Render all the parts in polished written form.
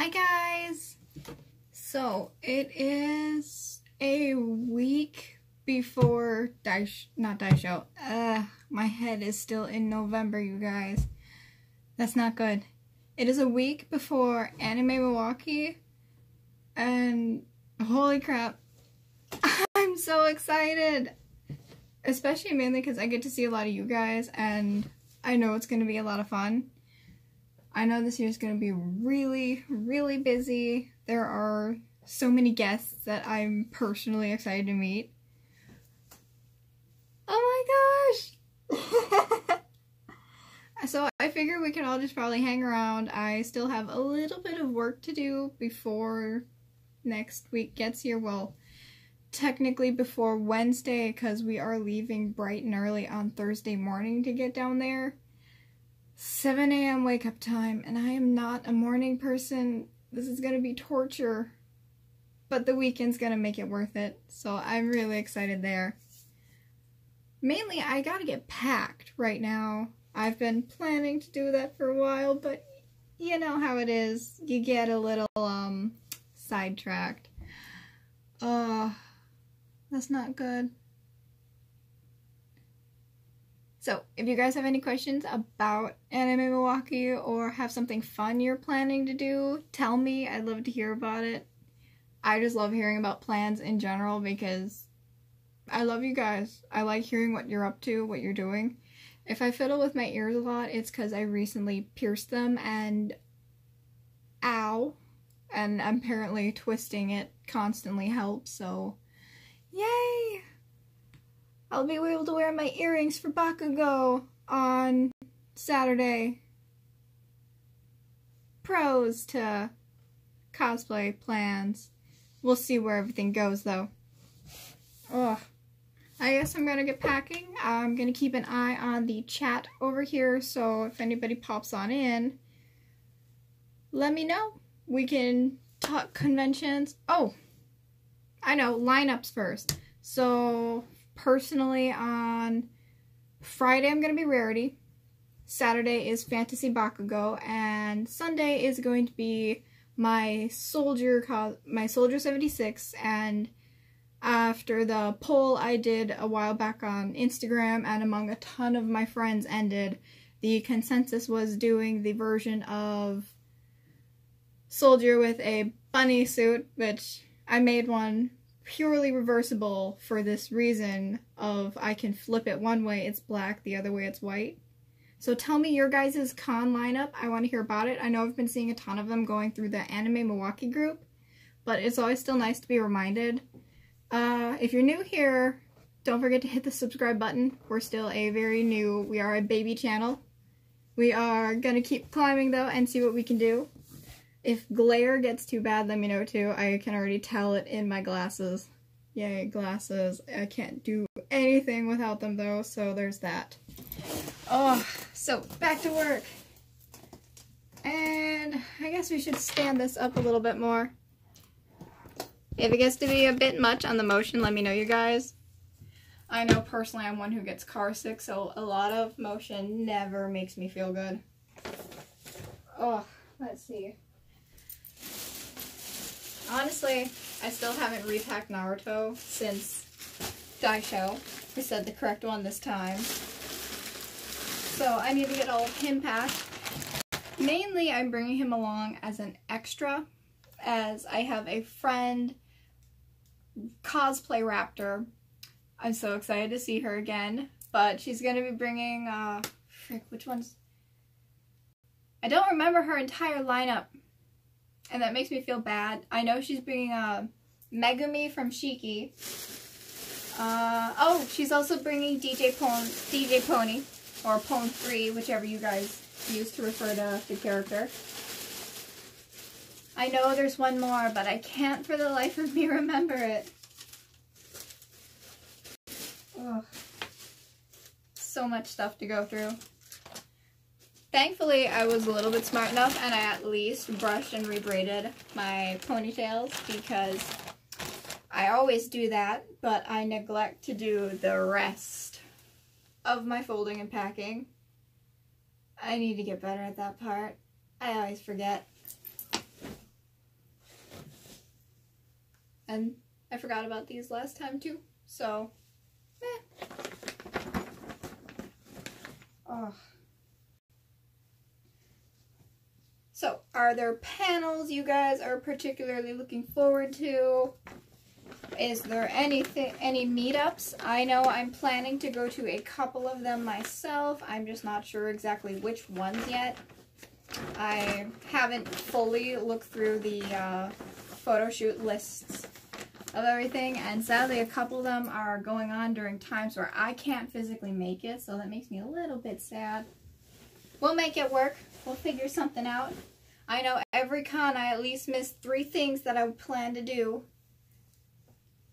Hi guys! So it is a week before not Die Show. My head is still in November, you guys. That's not good. It is a week before Anime Milwaukee, and holy crap, I'm so excited! Especially mainly because I get to see a lot of you guys, and I know it's going to be a lot of fun. I know this year's going to be really, really busy. There are so many guests that I'm personally excited to meet. Oh my gosh! So I figure we can all just probably hang around. I still have a little bit of work to do before next week gets here. Well, technically before Wednesday, because we are leaving bright and early on Thursday morning to get down there. 7 a.m. wake up time, and I am not a morning person. This is gonna be torture, but the weekend's gonna make it worth it, so I'm really excited there. Mainly, I gotta get packed right now. I've been planning to do that for a while, but you know how it is. You get a little, sidetracked. That's not good. So, if you guys have any questions about Anime Milwaukee or have something fun you're planning to do, tell me. I'd love to hear about it. I just love hearing about plans in general because I love you guys. I like hearing what you're up to, what you're doing. If I fiddle with my ears a lot, it's because I recently pierced them and ow. And apparently twisting it constantly helps, so yay! I'll be able to wear my earrings for Bakugo on Saturday. Pros to cosplay plans. We'll see where everything goes, though. Ugh. I guess I'm gonna get packing. I'm gonna keep an eye on the chat over here, so if anybody pops on in, let me know. We can talk conventions. Oh, I know, lineups first. So, personally, on Friday I'm going to be Rarity, Saturday is Fantasy Bakugo, and Sunday is going to be my Soldier 76, and after the poll I did a while back on Instagram and among a ton of my friends ended, the consensus was doing the version of Soldier with a bunny suit, which I made one purely reversible for this reason of I can flip it one way it's black, the other way it's white. So tell me your guys' con lineup. I want to hear about it. I know I've been seeing a ton of them going through the Anime Milwaukee group, but it's always still nice to be reminded. If you're new here, don't forget to hit the subscribe button. We're still we are a baby channel. We are gonna keep climbing though and see what we can do. If glare gets too bad, let me know too. I can already tell it in my glasses. Yay, glasses. I can't do anything without them though, so there's that. Oh, so back to work. And I guess we should stand this up a little bit more. If it gets to be a bit much on the motion, let me know, you guys. I know personally I'm one who gets car sick, so a lot of motion never makes me feel good. Oh, let's see. Honestly, I still haven't repacked Naruto since Die Show. I said the correct one this time. So I need to get all of him packed. Mainly, I'm bringing him along as an extra, as I have a friend, Cosplay Raptor. I'm so excited to see her again, but she's going to be bringing, frick, which ones? I don't remember her entire lineup. And that makes me feel bad. I know she's bringing Megumi from Shiki. Oh, she's also bringing DJ Pony, or Pone 3, whichever you guys use to refer to the character. I know there's one more, but I can't for the life of me remember it. Ugh. So much stuff to go through. Thankfully, I was a little bit smart enough and I at least brushed and rebraided my ponytails because I always do that, but I neglect to do the rest of my folding and packing. I need to get better at that part. I always forget. And I forgot about these last time too, so, meh. Oh. So, are there panels you guys are particularly looking forward to? Is there any meetups? I know I'm planning to go to a couple of them myself. I'm just not sure exactly which ones yet. I haven't fully looked through the photo shoot lists of everything, and sadly a couple of them are going on during times where I can't physically make it, so that makes me a little bit sad. We'll make it work. We'll figure something out. I know every con I at least missed 3 things that I plan to do,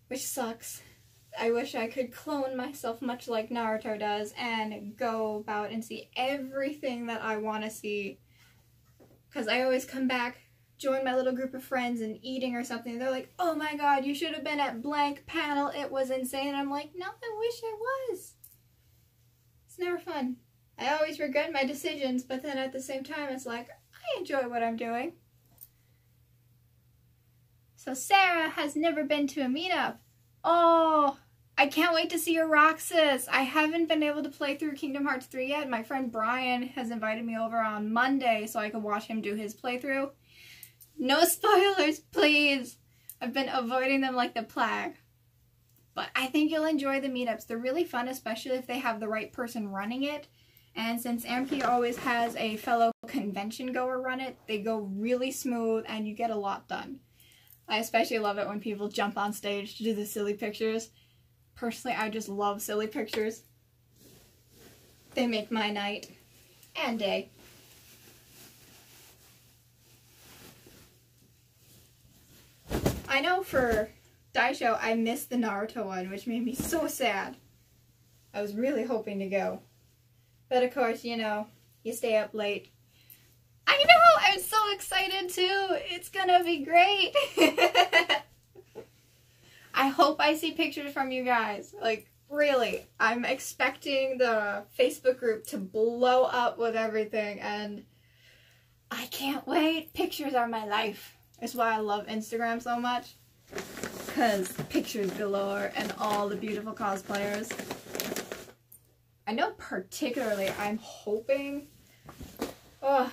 which sucks. I wish I could clone myself much like Naruto does and go about and see everything that I want to see. Because I always come back, join my little group of friends and eating or something. They're like, oh my god, you should have been at blank panel. It was insane. And I'm like, no, I wish I was. It's never fun. I always regret my decisions, but then at the same time, it's like, I enjoy what I'm doing. So Sarah has never been to a meetup. Oh, I can't wait to see your Roxas. I haven't been able to play through Kingdom Hearts 3 yet. My friend Brian has invited me over on Monday so I can watch him do his playthrough. No spoilers, please. I've been avoiding them like the plague. But I think you'll enjoy the meetups. They're really fun, especially if they have the right person running it. And since MP always has a fellow convention goer run it, they go really smooth and you get a lot done. I especially love it when people jump on stage to do the silly pictures. Personally, I just love silly pictures. They make my night and day. I know for Daisho, I missed the Naruto one, which made me so sad. I was really hoping to go. But of course, you know, you stay up late. I know! I'm so excited too! It's gonna be great! I hope I see pictures from you guys. Like, really. I'm expecting the Facebook group to blow up with everything, and I can't wait. Pictures are my life. That's why I love Instagram so much. Because pictures galore and all the beautiful cosplayers. I know particularly I'm hoping... Oh,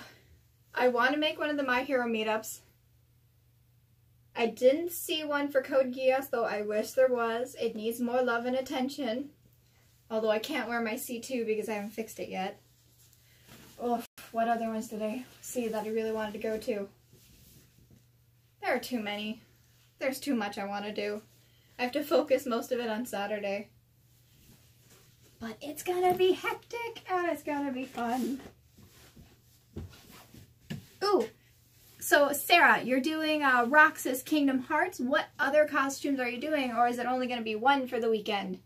I want to make one of the My Hero meetups. I didn't see one for Code Geass, though I wish there was. It needs more love and attention. Although I can't wear my C2 because I haven't fixed it yet. Oh, what other ones did I see that I really wanted to go to? There are too many. There's too much I want to do. I have to focus most of it on Saturday. But it's gonna be hectic and it's gonna be fun. Ooh! So, Sarah, you're doing Roxas Kingdom Hearts. What other costumes are you doing, or is it only going to be one for the weekend?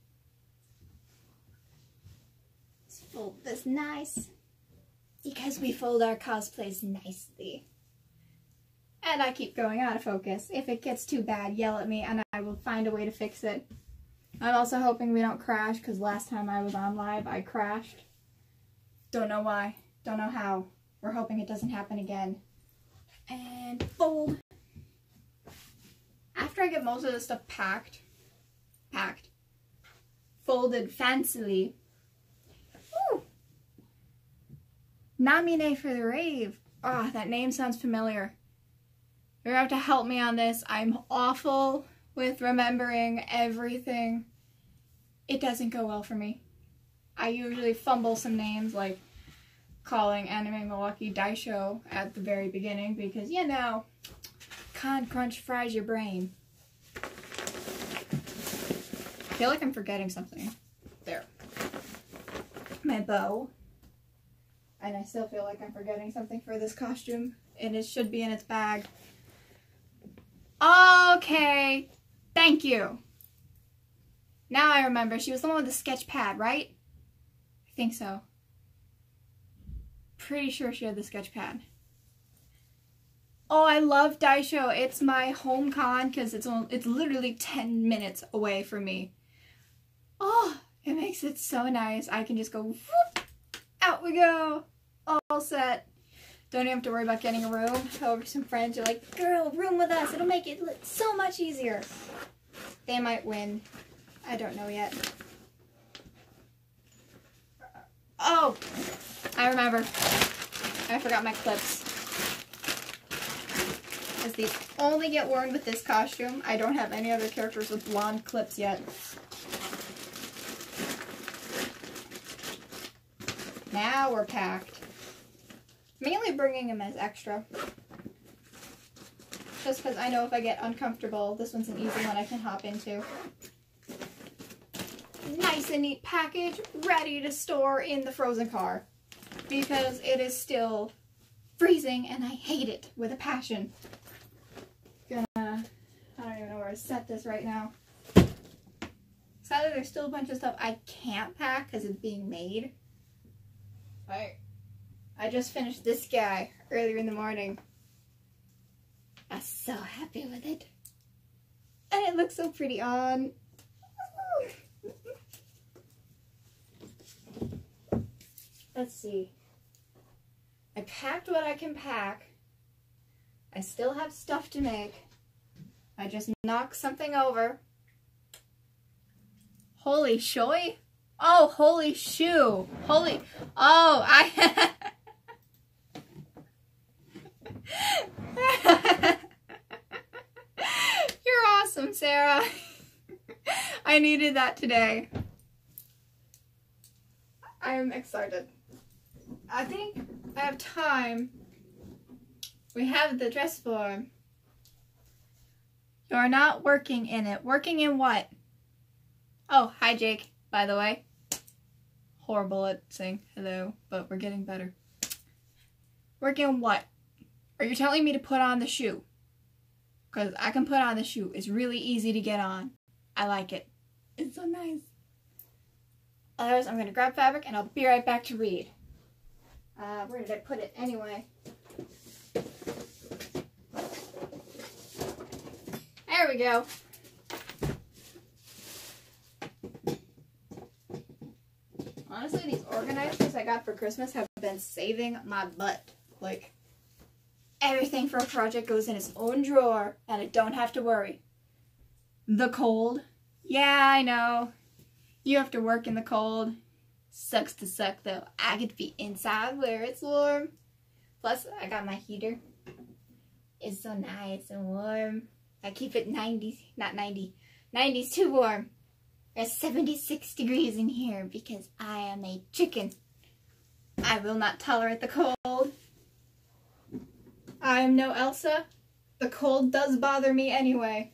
Let's fold this nice, because we fold our cosplays nicely. And I keep going out of focus. If it gets too bad, yell at me, and I will find a way to fix it. I'm also hoping we don't crash, because last time I was on live, I crashed. Don't know why. Don't know how. We're hoping it doesn't happen again. And fold. After I get most of this stuff packed, folded fancily. Ooh! Namine for the rave. Ah, that name sounds familiar. You're going to have to help me on this. I'm awful with remembering everything. It doesn't go well for me. I usually fumble some names, like calling Anime Milwaukee Daisho at the very beginning because, you know, Con Crunch fries your brain. I feel like I'm forgetting something. There. My bow. And I still feel like I'm forgetting something for this costume. And it should be in its bag. Okay. Thank you. Now I remember. She was the one with the sketch pad, right? I think so. Pretty sure she had the sketch pad. Oh, I love Daisho. It's my home con because it's literally 10 minutes away from me. Oh, it makes it so nice. I can just go, whoop, out we go. All set. don't even have to worry about getting a room. However, some friends are like, girl, room with us. It'll make it so much easier. They might win. I don't know yet. Oh, I remember. I forgot my clips. As these only get worn with this costume. I don't have any other characters with blonde clips yet. Now we're packed. Mainly bringing them as extra. Just because I know if I get uncomfortable, this one's an easy one I can hop into. Nice and neat package, ready to store in the frozen car. Because it is still freezing and I hate it with a passion. I don't even know where to set this right now. Sadly, there's still a bunch of stuff I can't pack because it's being made. I just finished this guy earlier in the morning. I'm so happy with it. And it looks so pretty on. Let's see. I packed what I can pack. I still have stuff to make. I just knocked something over. Holy shoy? Oh, holy shoe. Holy, oh, I... You're awesome, Sarah. I needed that today. I'm excited. I think I have time. We have the dress form. You're not working in it. Working in what? Oh, hi Jake, by the way. Horrible at saying hello, but we're getting better. Working on what? Are you telling me to put on the shoe? Because I can put on the shoe. It's really easy to get on. I like it. It's so nice. Otherwise, I'm going to grab fabric and I'll be right back to read. Where did I put it anyway? There we go. Honestly, these organizers I got for Christmas have been saving my butt. Like, everything for a project goes in its own drawer and I don't have to worry. The cold. Yeah, I know. You have to work in the cold. Sucks to suck though. I get to be inside where it's warm. Plus, I got my heater. It's so nice and warm. I keep it 90s, not 90. 90's too warm. There's 76 degrees in here because I am a chicken. I will not tolerate the cold. I am no Elsa. The cold does bother me anyway.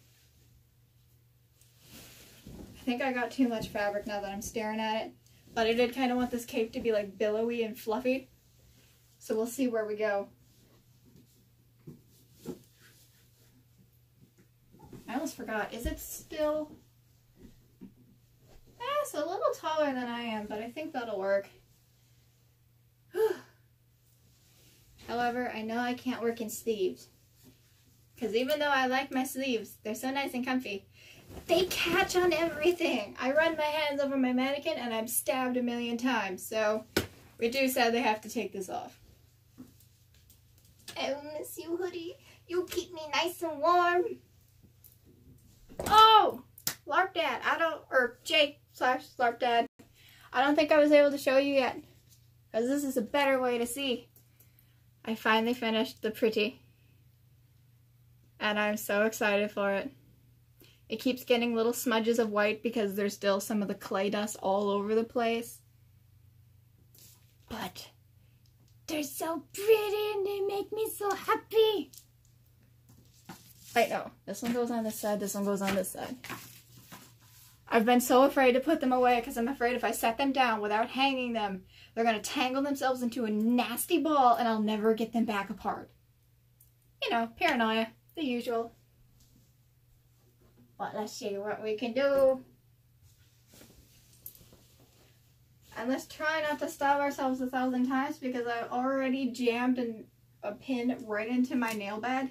I think I got too much fabric now that I'm staring at it. But I did kind of want this cape to be like billowy and fluffy. So we'll see where we go. I almost forgot. Is it still... it's a little taller than I am, but I think that'll work. However, I know I can't work in sleeves. Because even though I like my sleeves, they're so nice and comfy, they catch on everything. I run my hands over my mannequin and I'm stabbed a million times. So we do sadly have to take this off. I will miss you, hoodie. You keep me nice and warm. Oh! Larp Dad, or Jake / Larp Dad. I don't think I was able to show you yet. Because this is a better way to see. I finally finished the pretty. And I'm so excited for it. It keeps getting little smudges of white because there's still some of the clay dust all over the place. But they're so pretty and they make me so happy. Wait, no. This one goes on this side, this one goes on this side. I've been so afraid to put them away because I'm afraid if I set them down without hanging them, they're going to tangle themselves into a nasty ball and I'll never get them back apart. You know, paranoia, the usual. But let's see what we can do. And let's try not to stab ourselves 1,000 times because I already jammed a pin right into my nail bed.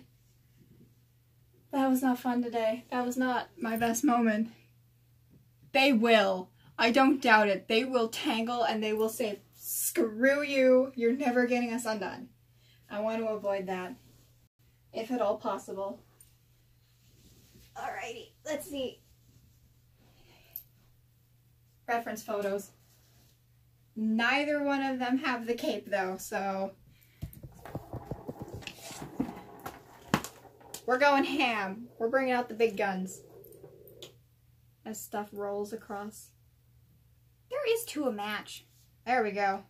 That was not fun today. That was not my best moment. They will. I don't doubt it. They will tangle and they will say, screw you, you're never getting us undone. I want to avoid that, if at all possible. Alrighty, let's see. Reference photos. Neither one of them have the cape though, so we're going ham. We're bringing out the big guns. As stuff rolls across. There is two a match. There we go.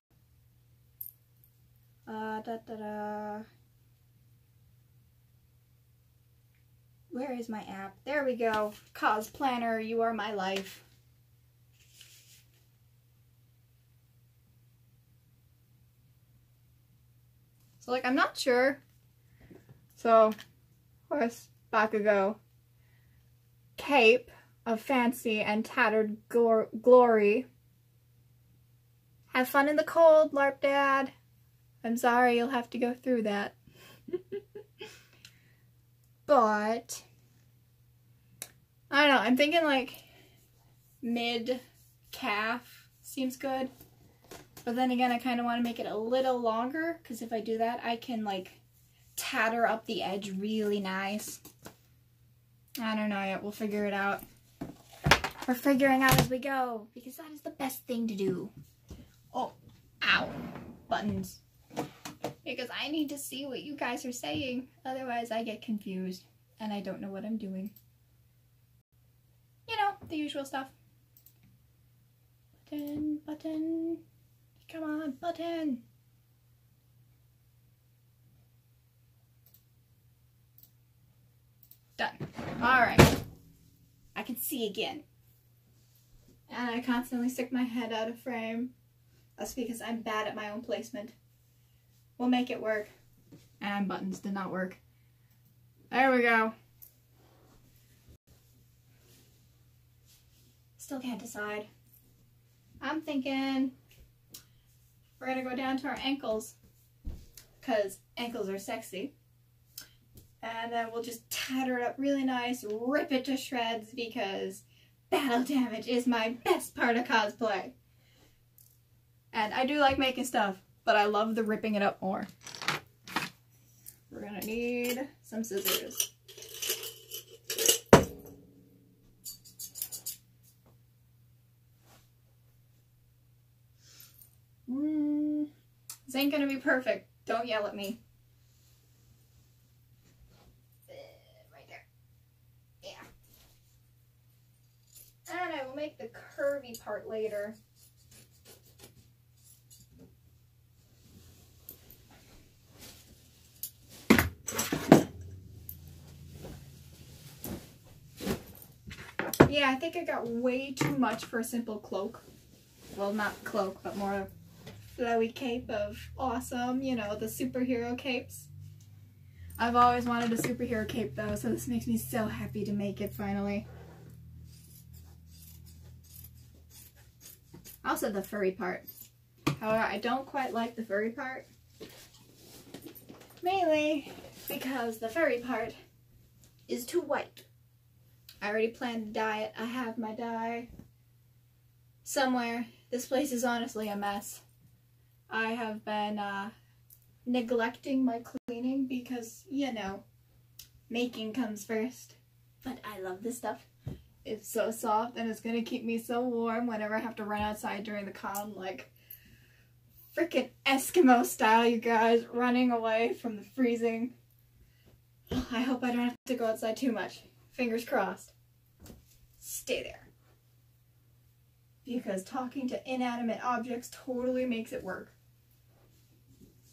Where is my app? There we go. Cos Planner, you are my life. So, like, I'm not sure. So, of course, Bakugo. Cape of Fancy and Tattered Glory. Have fun in the cold, LARP Dad. I'm sorry you'll have to go through that. But, I don't know, I'm thinking like mid-calf seems good. But then again, I kind of want to make it a little longer, because if I do that, I can like tatter up the edge really nice. I don't know yet, we'll figure it out. We're figuring out as we go, because that is the best thing to do. Oh, ow, buttons. Because I need to see what you guys are saying, otherwise I get confused, and I don't know what I'm doing. You know, the usual stuff. Button, button, come on, button. Done. Alright. I can see again. And I constantly stick my head out of frame. That's because I'm bad at my own placement. We'll make it work. And buttons did not work. There we go. Still can't decide. I'm thinking we're gonna go down to our ankles, because ankles are sexy. And then we'll just tatter it up really nice, rip it to shreds, because battle damage is my best part of cosplay. And I do like making stuff, but I love the ripping it up more. We're gonna need some scissors. This ain't gonna be perfect. Don't yell at me. Right there. Yeah. And I will make the curvy part later. Yeah, I think I got way too much for a simple cloak. Well, not cloak, but more flowy cape of awesome, you know, the superhero capes. I've always wanted a superhero cape though, so this makes me so happy to make it finally. Also the furry part. However, I don't quite like the furry part. Mainly because the furry part is too white. I already planned to dye it. I have my dye somewhere. This place is honestly a mess. I have been neglecting my cleaning because, you know, making comes first. But I love this stuff. It's so soft and it's going to keep me so warm whenever I have to run outside during the con, like freaking Eskimo style, you guys, running away from the freezing. I hope I don't have to go outside too much. Fingers crossed. Stay there. Because talking to inanimate objects totally makes it work.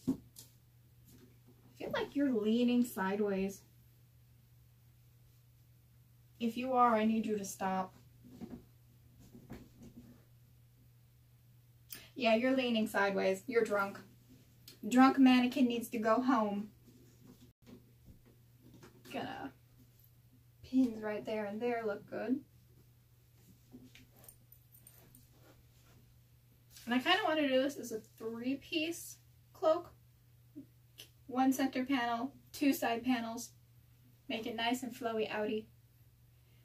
I feel like you're leaning sideways. If you are, I need you to stop. Yeah, you're leaning sideways. You're drunk. Drunk mannequin needs to go home. Gonna pins right there and there look good. And I kind of want to do this as a 3-piece cloak. 1 center panel, 2 side panels. Make it nice and flowy outy.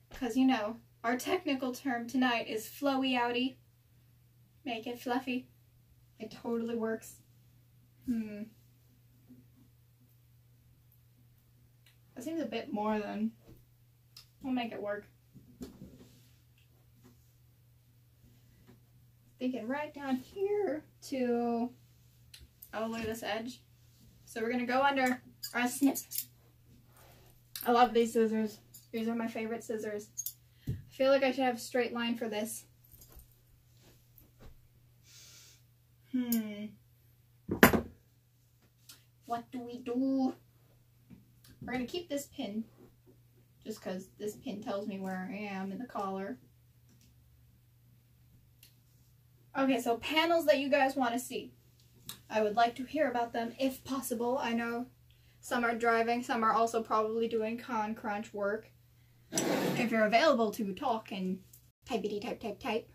Because, you know, our technical term tonight is flowy outy. Make it fluffy. It totally works. That seems a bit more than... We'll make it work. Thinking right down here to all the way to this edge. So we're gonna go under our snip. I love these scissors. These are my favorite scissors. I feel like I should have a straight line for this. What do we do? We're gonna keep this pin, just because this pin tells me where I am in the collar. Okay, so panels that you guys want to see. I would like to hear about them if possible. I know some are driving, some are also probably doing con crunch work. If you're available to talk and type,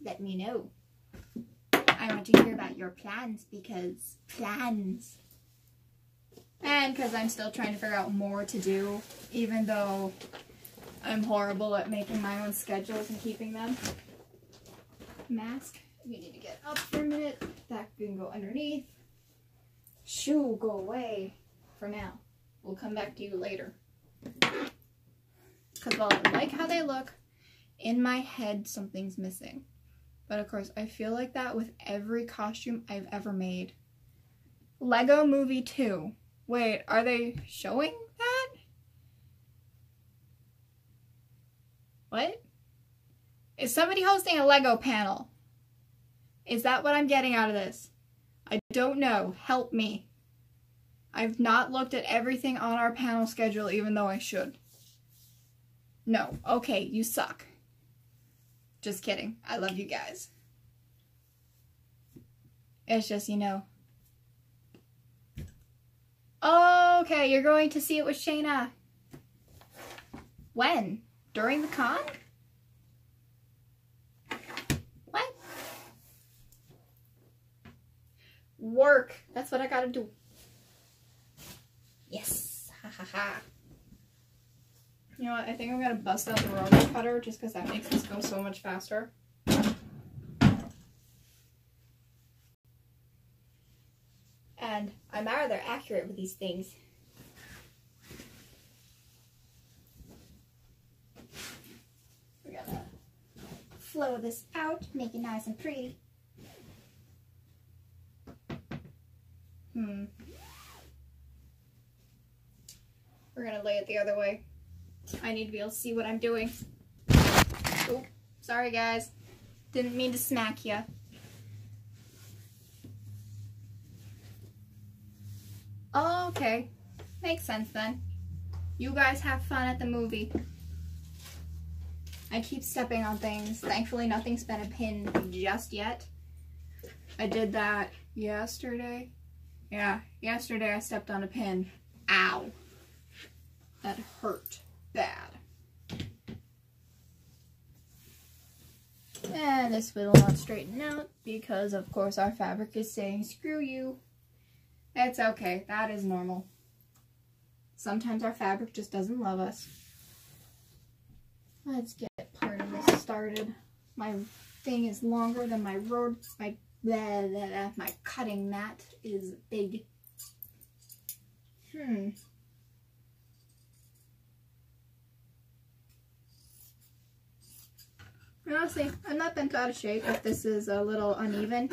let me know. I want to hear about your plans, because plans. And because I'm still trying to figure out more to do, even though I'm horrible at making my own schedules and keeping them. Mask. We need to get up for a minute. That can go underneath. Shoe, go away for now. We'll come back to you later. Because while I like how they look, in my head something's missing. But of course, I feel like that with every costume I've ever made. Lego Movie 2. Wait, are they showing that? What? Is somebody hosting a Lego panel? Is that what I'm getting out of this? I don't know. Help me. I've not looked at everything on our panel schedule, even though I should. No. Okay, you suck. Just kidding. I love you guys. It's just, you know. Okay, you're going to see it with Shayna. When? During the con? What? Work. That's what I gotta do. Yes. Ha ha ha. You know what? I think I'm gonna bust out the robot cutter just because that makes this go so much faster. And I'm rather accurate with these things. We're gonna flow this out, make it nice and pretty. We're gonna lay it the other way. I need to be able to see what I'm doing. Oh, sorry guys. Didn't mean to smack ya. Okay, makes sense then. You guys have fun at the movie. I keep stepping on things. Thankfully nothing's been a pin just yet. I did that yesterday. Yeah, yesterday I stepped on a pin. Ow. That hurt bad. And this will not straighten out because of course our fabric is saying screw you. It's okay, that is normal. Sometimes our fabric just doesn't love us. Let's get part of this started. My thing is longer than my road, my cutting mat is big. Honestly, I'm not bent out of shape if this is a little uneven.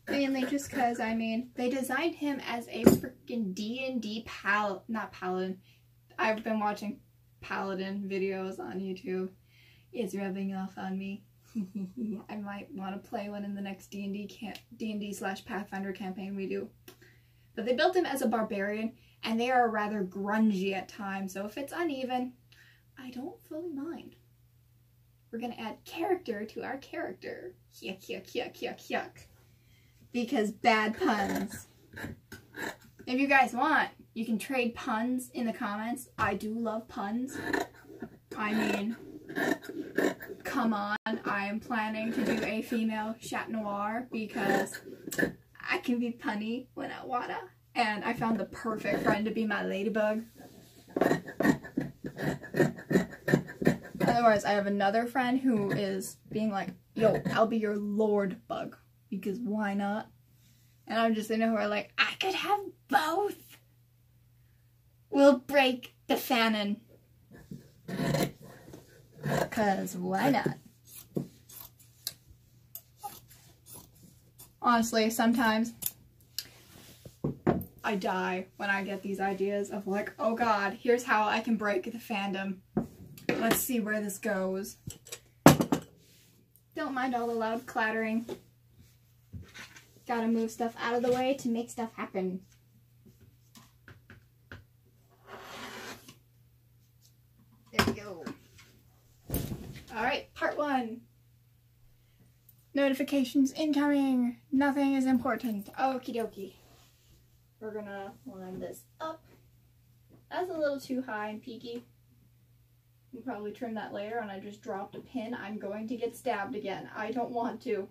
Mainly just because, I mean, they designed him as a freaking D&D not paladin. I've been watching paladin videos on YouTube. It's rubbing off on me. I might want to play one in the next D&D/Pathfinder campaign we do. But they built him as a barbarian, and they are rather grungy at times, so if it's uneven, I don't fully mind. We're gonna add character to our character. Yuck, yuck, yuck, yuck, yuck. Because bad puns. If you guys want, you can trade puns in the comments. I do love puns. I mean, come on. I am planning to do a female Chat Noir because I can be punny when I wanna. And I found the perfect friend to be my ladybug. Otherwise, I have another friend who is being like, yo, I'll be your lord bug. Because why not? And I'm just in her like, I could have both. we'll break the fanon. 'Cause why not? Honestly, sometimes I die when I get these ideas of like, oh god, here's how I can break the fandom. Let's see where this goes. Don't mind all the loud clattering. Gotta move stuff out of the way to make stuff happen. There we go. Alright, part 1. Notifications incoming. Nothing is important. Okie dokie. We're gonna line this up. That's a little too high and peaky. We'll probably trim that later, and I just dropped a pin. I'm going to get stabbed again. I don't want to.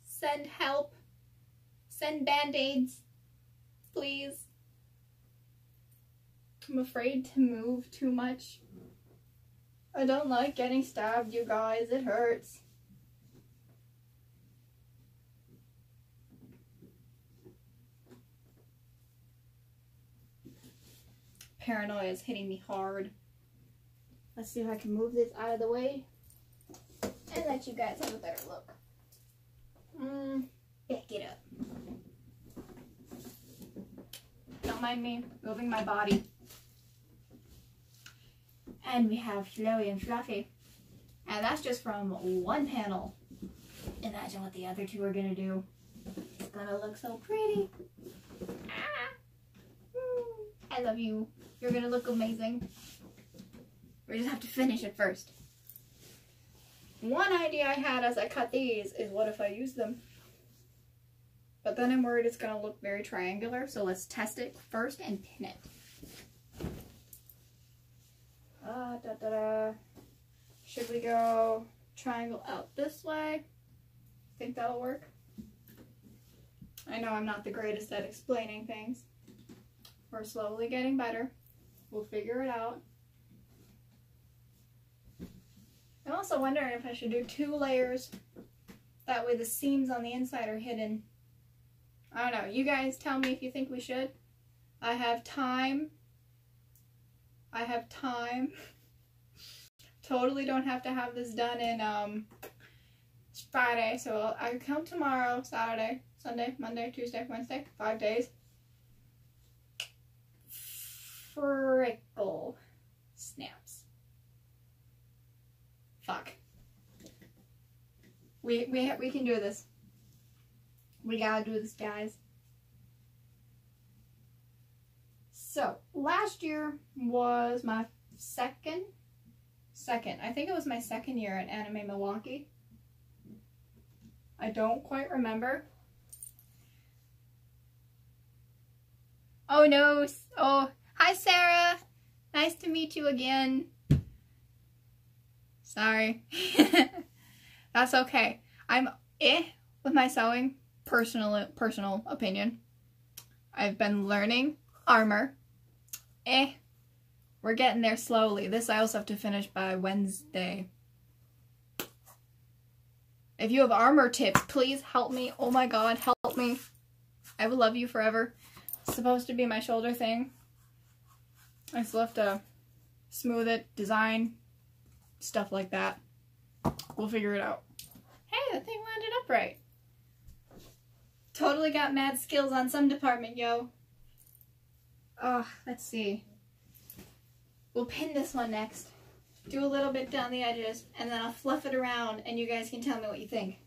Send help. Send band-aids. Please. I'm afraid to move too much. I don't like getting stabbed, you guys. It hurts. Paranoia is hitting me hard. Let's see if I can move this out of the way and let you guys have a better look. Back it up. Don't mind me moving my body. And we have Flowy and Fluffy. And that's just from one panel. Imagine what the other two are gonna do. It's gonna look so pretty. I love you. You're gonna look amazing. We just have to finish it first. One idea I had as I cut these is what if I use them? But then I'm worried it's gonna look very triangular, so let's test it first and pin it. Should we go triangle out this way? Think that'll work? I know I'm not the greatest at explaining things. We're slowly getting better. We'll figure it out. I'm also wondering if I should do 2 layers. That way the seams on the inside are hidden. I don't know. You guys tell me if you think we should. I have time. I have time. Totally don't have to have this done in Friday. So I come tomorrow, Saturday, Sunday, Monday, Tuesday, Wednesday. 5 days. Frickle snaps. Fuck. We can do this. We gotta do this, guys. So last year was my second. I think it was my second year at Anime Milwaukee. I don't quite remember. Oh no! Oh. Hi, Sarah. Nice to meet you again. Sorry. That's okay. I'm with my sewing. Personal opinion. I've been learning armor. We're getting there slowly. This I also have to finish by Wednesday. If you have armor tips, please help me. Oh my god, help me. I will love you forever. It's supposed to be my shoulder thing. I still have to smooth it, design, stuff like that. We'll figure it out. Hey, the thing landed upright. Totally got mad skills on some department, yo. Oh, let's see. We'll pin this one next. Do a little bit down the edges, and then I'll fluff it around, and you guys can tell me what you think.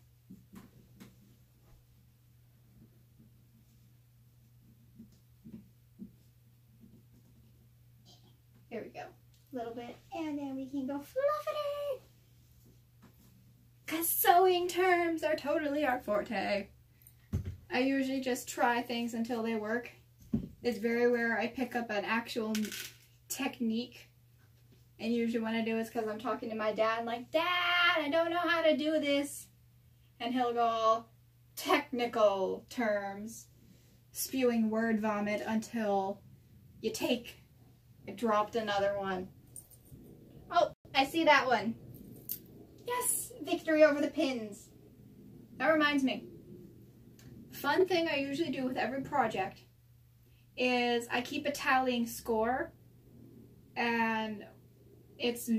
There we go. A little bit, and then we can go fluffity. Because sewing terms are totally our forte. I usually just try things until they work. It's very rare I pick up an actual technique. And usually when I do it's because I'm talking to my dad and like, Dad, I don't know how to do this. And he'll go all technical terms, spewing word vomit until you take. I dropped another one. Oh, I see that one. Yes, victory over the pins. That reminds me. fun thing I usually do with every project is I keep a tallying score, and it's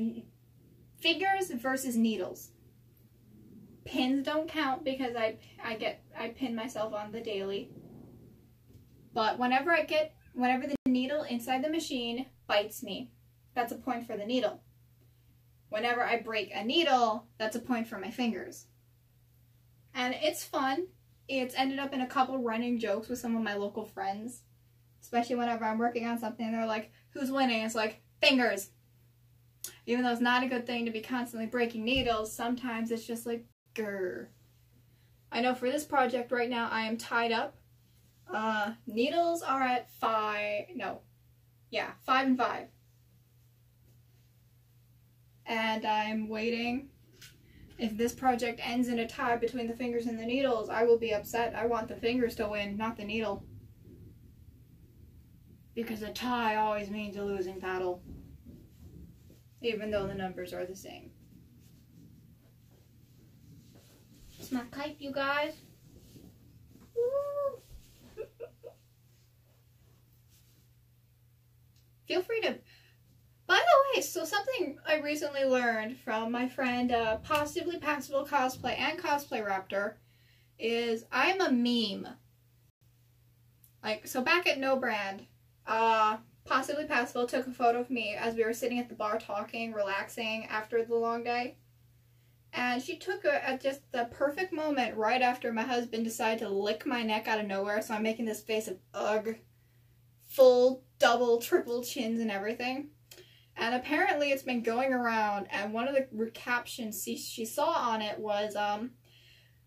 fingers versus needles. Pins don't count because I pin myself on the daily. But whenever the needle inside the machine bites me, that's a point for the needle. Whenever I break a needle, that's a point for my fingers. And it's fun. It's ended up in a couple running jokes with some of my local friends. Especially whenever I'm working on something and they're like, who's winning? It's like, fingers. Even though it's not a good thing to be constantly breaking needles, sometimes it's just like, grr. I know for this project right now, I am tied up. Needles are at 5 and 5. And I'm waiting. If this project ends in a tie between the fingers and the needles, I will be upset. I want the fingers to win, not the needle. Because a tie always means a losing battle. Even though the numbers are the same. It's my kite, you guys. Woo! Feel free to... By the way, so something I recently learned from my friend Possibly Passable Cosplay and Cosplay Raptor is I'm a meme. Like, so back at No Brand, Possibly Passable took a photo of me as we were sitting at the bar talking, relaxing after the long day. And she took it at just the perfect moment right after my husband decided to lick my neck out of nowhere, so I'm making this face of ugh. Full, double, triple chins and everything. And apparently it's been going around, and one of the captions she saw on it was,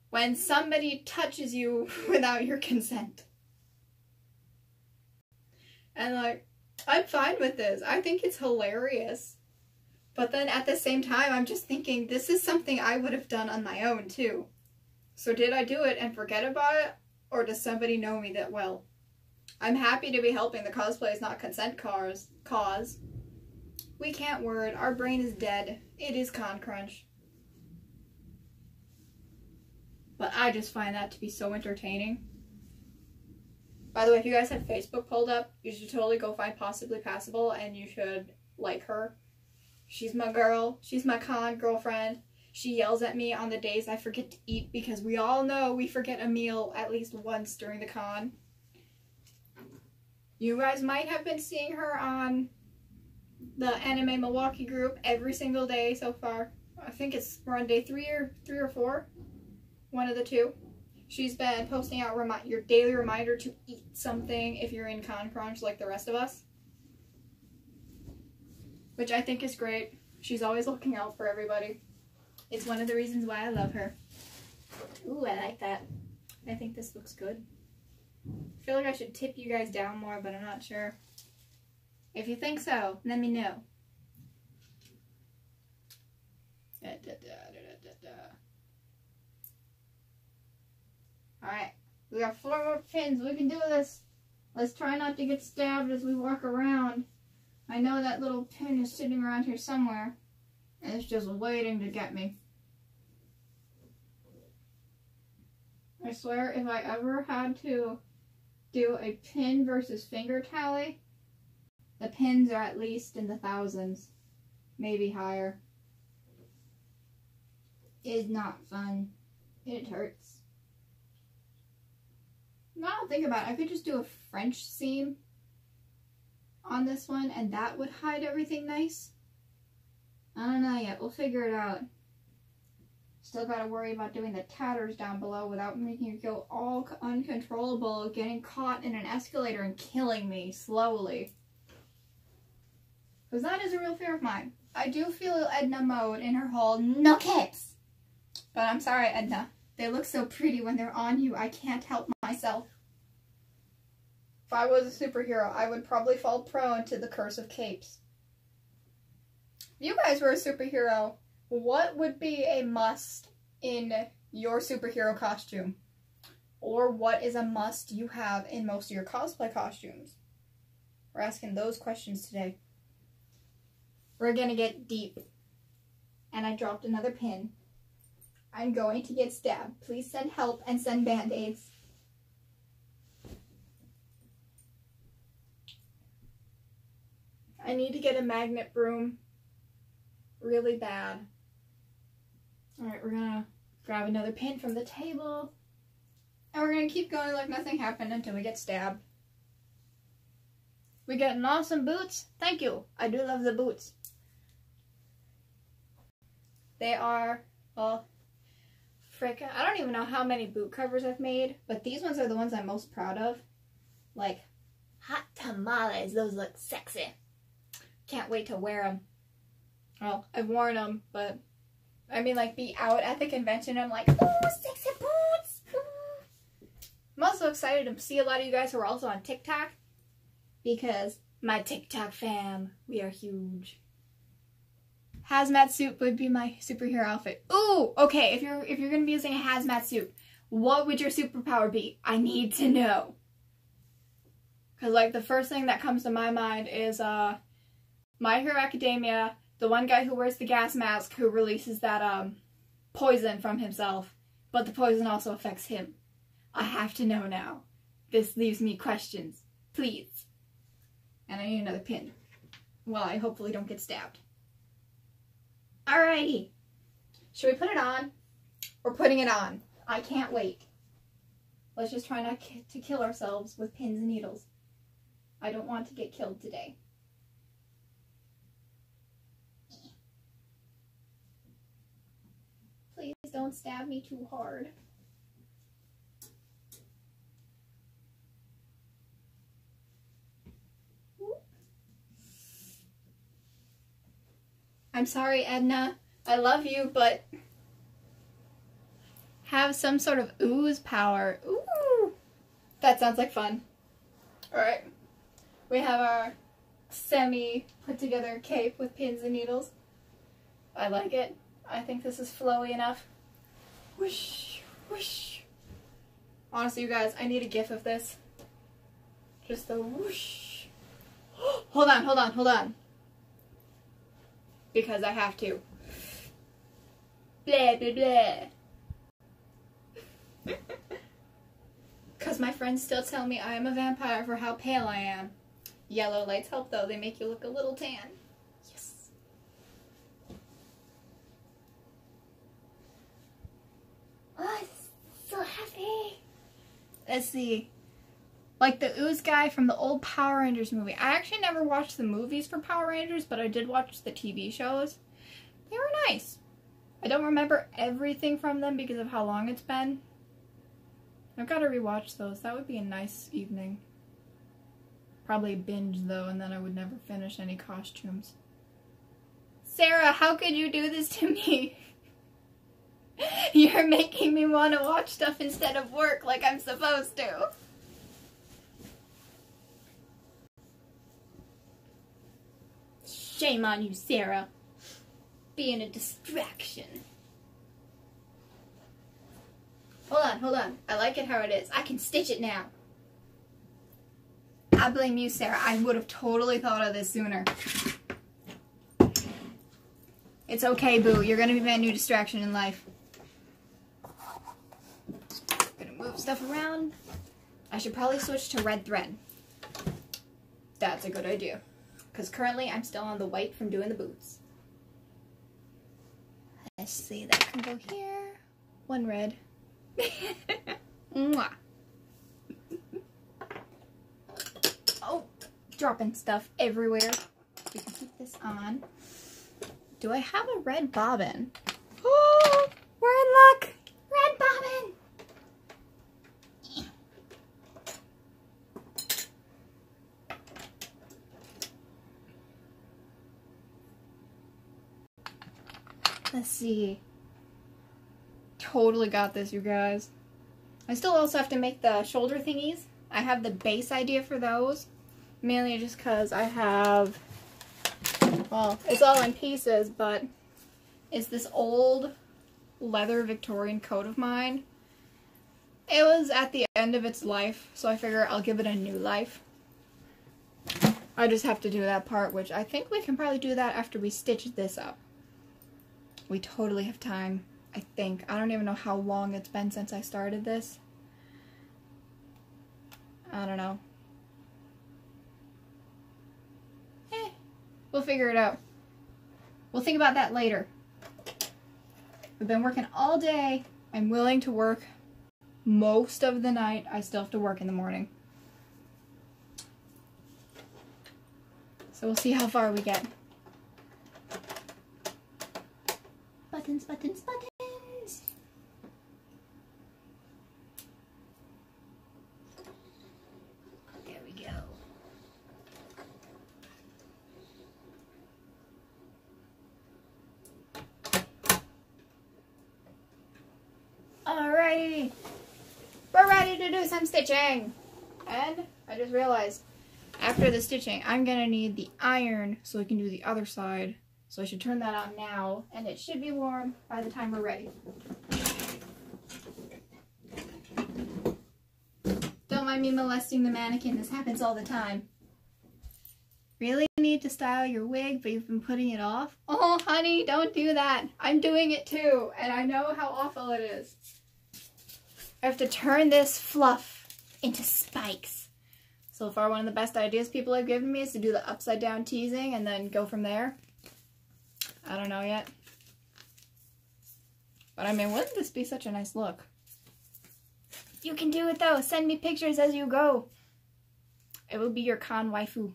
when somebody touches you without your consent. And like, I'm fine with this. I think it's hilarious. But then at the same time, I'm just thinking, this is something I would have done on my own too. So did I do it and forget about it? Or does somebody know me that well? I'm happy to be helping the Cosplay is Not Consent cause. We can't word. Our brain is dead. It is con crunch. But I just find that to be so entertaining. By the way, if you guys have Facebook pulled up, you should totally go find Possibly Passable and you should like her. She's my girl. She's my con girlfriend. She yells at me on the days I forget to eat because we all know we forget a meal at least once during the con. You guys might have been seeing her on the Anime Milwaukee group every single day so far. I think we're on day 3 or 4. One of the two. She's been posting out your daily reminder to eat something if you're in con crunch like the rest of us. Which I think is great. She's always looking out for everybody. It's one of the reasons why I love her. Ooh, I like that. I think this looks good. I feel like I should tip you guys down more, but I'm not sure. If you think so, let me know. Alright, we got 4 more pins. We can do this. Let's try not to get stabbed as we walk around. I know that little pin is sitting around here somewhere, and it's just waiting to get me. I swear, if I ever had to do a pin versus finger tally, the pins are at least in the thousands, maybe higher. It is not fun. It hurts. Now I don't think about it, I could just do a French seam on this one and that would hide everything nice. I don't know yet, we'll figure it out. Still gotta worry about doing the tatters down below without making it go all uncontrollable, getting caught in an escalator and killing me slowly. Because that is a real fear of mine. I do feel Edna mode in her whole nuggets. But I'm sorry, Edna. They look so pretty when they're on you, I can't help myself. If I was a superhero, I would probably fall prone to the curse of capes. If you guys were a superhero, what would be a must in your superhero costume? Or what is a must you have in most of your cosplay costumes? We're asking those questions today. We're gonna get deep. And I dropped another pin. I'm going to get stabbed. Please send help and send band-aids. I need to get a magnet broom really bad. Alright, we're gonna grab another pin from the table. And we're gonna keep going like nothing happened until we get stabbed. We getting awesome boots? Thank you. I do love the boots. They are, well, frickin', I don't even know how many boot covers I've made, but these ones are the ones I'm most proud of. Like, hot tamales, those look sexy. Can't wait to wear them. Well, I've worn them, but I mean, like, be out at the convention, I'm like, ooh, sexy boots! Ooh. I'm also excited to see a lot of you guys who are also on TikTok, because my TikTok fam, we are huge. Hazmat suit would be my superhero outfit. Ooh, okay, if you're gonna be using a hazmat suit, what would your superpower be? I need to know. Cause like the first thing that comes to my mind is My Hero Academia, the one guy who wears the gas mask who releases that poison from himself, but the poison also affects him. I have to know now. This leaves me questions. Please. And I need another pin. Well, I hopefully don't get stabbed. Alrighty. Should we put it on? We're putting it on. I can't wait. Let's just try not to kill ourselves with pins and needles. I don't want to get killed today. Please don't stab me too hard. I'm sorry, Edna. I love you, but have some sort of ooze power. Ooh! That sounds like fun. Alright. We have our semi-put-together cape with pins and needles. I like it. I think this is flowy enough. Whoosh! Whoosh! Honestly, you guys, I need a gif of this. Just the whoosh. Hold on, hold on, hold on. Because I have to. Blah, blah, blah. Because my friends still tell me I am a vampire for how pale I am. Yellow lights help though, they make you look a little tan. Yes. Oh, it's so happy. Let's see. Like the ooze guy from the old Power Rangers movie. I actually never watched the movies for Power Rangers, but I did watch the TV shows. They were nice. I don't remember everything from them because of how long it's been. I've got to rewatch those. That would be a nice evening. Probably binge though, and then I would never finish any costumes. Sarah, how could you do this to me? You're making me want to watch stuff instead of work like I'm supposed to. Shame on you, Sarah. Being a distraction. Hold on. I like it how it is. I can stitch it now. I blame you, Sarah. I would have totally thought of this sooner. It's okay, boo. You're gonna be my new distraction in life. Gonna move stuff around. I should probably switch to red thread. That's a good idea. Because currently I'm still on the white from doing the boots. Let's see, that can go here. One red. Mwah. Oh, dropping stuff everywhere. We can keep this on. Do I have a red bobbin? Oh, we're in luck. Red bobbin. Let's see. Totally got this, you guys. I still also have to make the shoulder thingies. I have the base idea for those. Mainly just because I have, well, it's all in pieces, but it's this old leather Victorian coat of mine. It was at the end of its life, so I figure I'll give it a new life. I just have to do that part, which I think we can probably do that after we stitch this up. We totally have time, I think. I don't even know how long it's been since I started this. I don't know. We'll figure it out. We'll think about that later. We've been working all day. I'm willing to work most of the night. I still have to work in the morning. So we'll see how far we get. Buttons, buttons, buttons. There we go. Alrighty. We're ready to do some stitching. And I just realized after the stitching, I'm gonna need the iron so we can do the other side. So I should turn that on now, and it should be warm by the time we're ready. Don't mind me molesting the mannequin, this happens all the time. Really need to style your wig, but you've been putting it off? Oh, honey, don't do that. I'm doing it too, and I know how awful it is. I have to turn this fluff into spikes. So far, one of the best ideas people have given me is to do the upside down teasing and then go from there. I don't know yet. But I mean, wouldn't this be such a nice look? You can do it though. Send me pictures as you go. It will be your con waifu.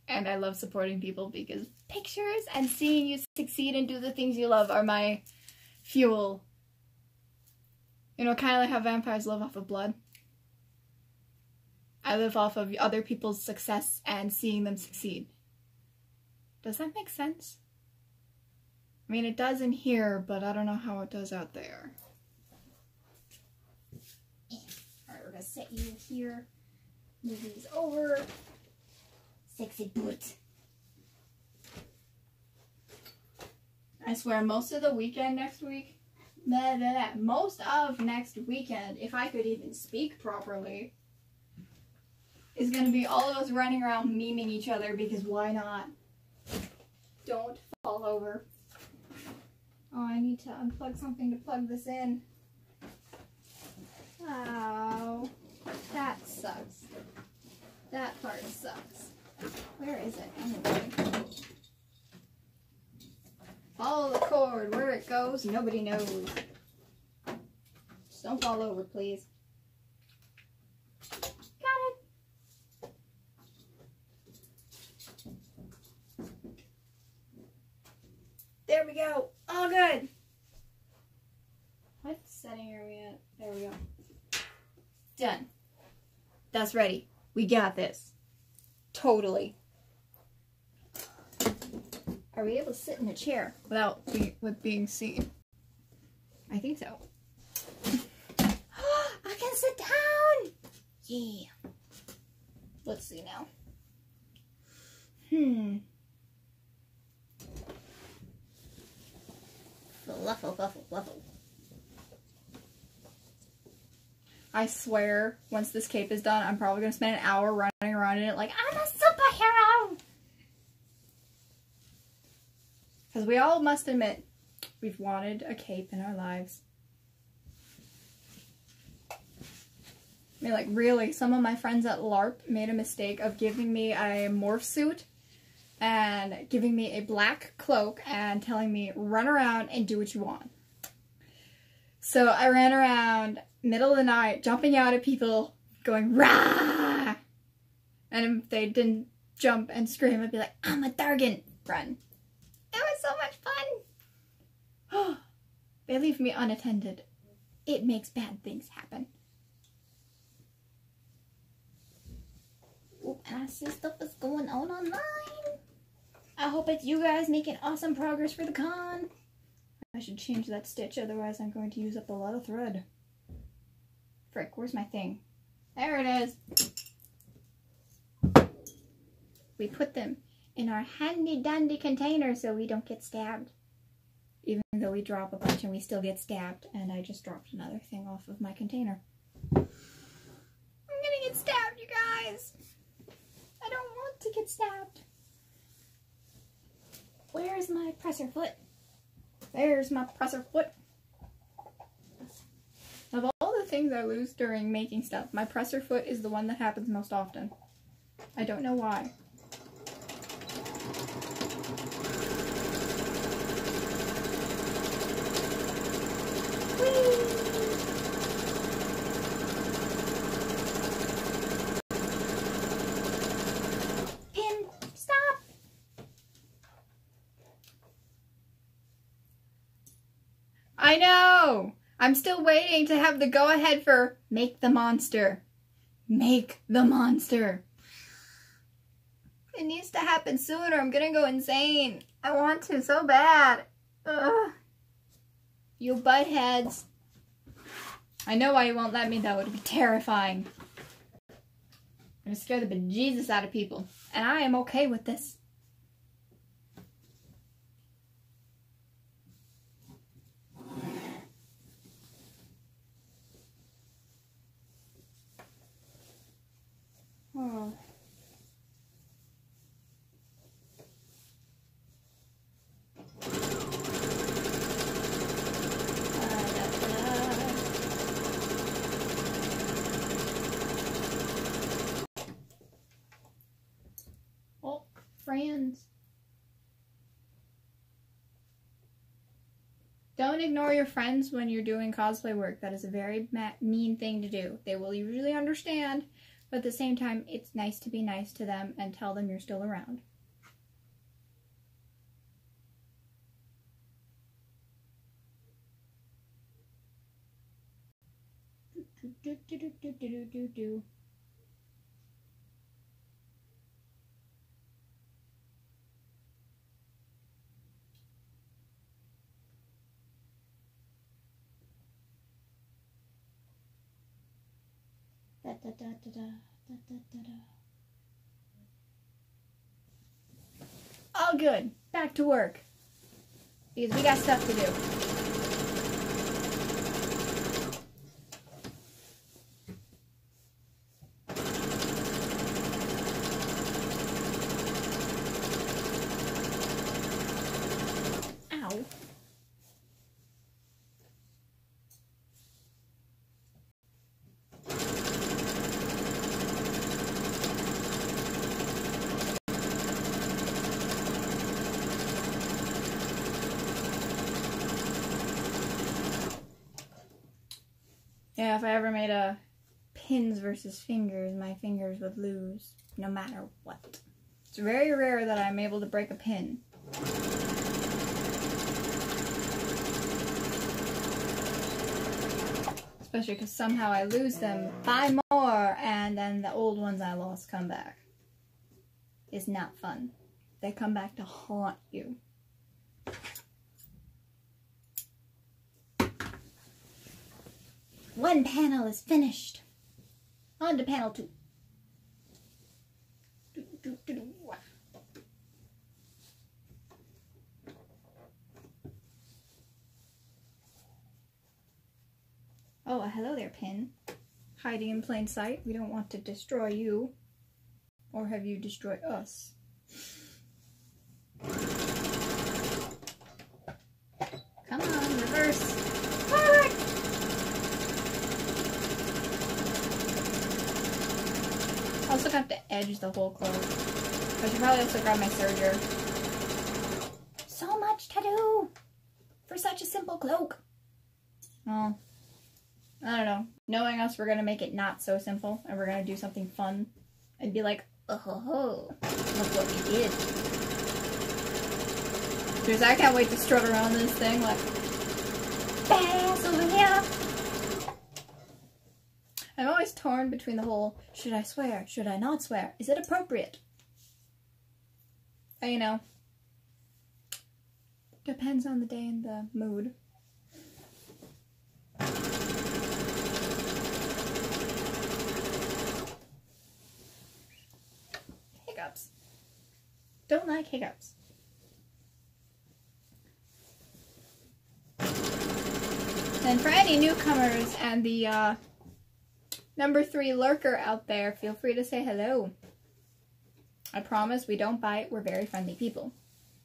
And I love supporting people because pictures and seeing you succeed and do the things you love are my fuel. You know, kind of like how vampires live off of blood. I live off of other people's success and seeing them succeed. Does that make sense? I mean, it does in here, but I don't know how it does out there. Alright, we're gonna set you here. Move these over. Sexy boot. I swear, most of the weekend next week, most of next weekend, if I could even speak properly, is gonna be all of us running around memeing each other because why not? Don't fall over. Oh, I need to unplug something to plug this in. Oh, that sucks. That part sucks. Where is it? Anyway. Follow the cord. Where it goes, nobody knows. Just don't fall over, please. Got it. There we go. All good. What setting are we at? There we go. Done. That's ready. We got this. Totally. Are we able to sit in a chair without being seen? I think so. I can sit down! Yeah. Let's see now. Fluffle, fluffle, fluffle. I swear, once this cape is done, I'm probably going to spend an hour running around in it like, I'm a superhero! Because we all must admit, we've wanted a cape in our lives. I mean, like, really, some of my friends at LARP made a mistake of giving me a morph suit and giving me a black cloak and telling me, run around and do what you want. So I ran around middle of the night, jumping out at people, going, rah! And if they didn't jump and scream, I'd be like, I'm a Dargan! Run. It was so much fun! They leave me unattended. It makes bad things happen. Oop, and I see stuff is going on online. I hope it's you guys making awesome progress for the con. I should change that stitch, otherwise I'm going to use up a lot of thread. Frick, where's my thing? There it is. We put them in our handy dandy container so we don't get stabbed. Even though we drop a bunch and we still get stabbed. And I just dropped another thing off of my container. I'm gonna get stabbed, you guys. I don't want to get stabbed. Where's my presser foot? There's my presser foot. Of all the things I lose during making stuff, my presser foot is the one that happens most often. I don't know why. I know! I'm still waiting to have the go-ahead for make the monster. Make the monster. It needs to happen sooner. I'm gonna go insane. I want to so bad. Ugh. You buttheads. I know why you won't let me though. It would be terrifying. I'm gonna scare the bejesus out of people. And I am okay with this. Oh. Oh, friends. Don't ignore your friends when you're doing cosplay work. That is a very mean thing to do. They will usually understand, but at the same time, it's nice to be nice to them and tell them you're still around. All good. Back to work. Because we got stuff to do. Ow. Yeah, if I ever made a pins versus fingers, my fingers would lose, no matter what. It's very rare that I'm able to break a pin. Especially because somehow I lose them by more, and then the old ones I lost come back. It's not fun. They come back to haunt you. One panel is finished. On to panel 2. Oh, hello there, Pin. Hiding in plain sight. We don't want to destroy you. Or have you destroyed us? Come on, reverse. Forward! I also have to edge the whole cloak. I should probably also grab my serger. So much to do for such a simple cloak. Well, I don't know. Knowing us, we're gonna make it not so simple, and we're gonna do something fun, and be like, oh ho ho, look what we did. Because I can't wait to strut around this thing like, bass over here. I'm always torn between the whole, should I swear, should I not swear, is it appropriate? But, you know, depends on the day and the mood. Hiccups. Don't like hiccups. And for any newcomers and the number 3 lurker out there, feel free to say hello. I promise we don't bite. We're very friendly people.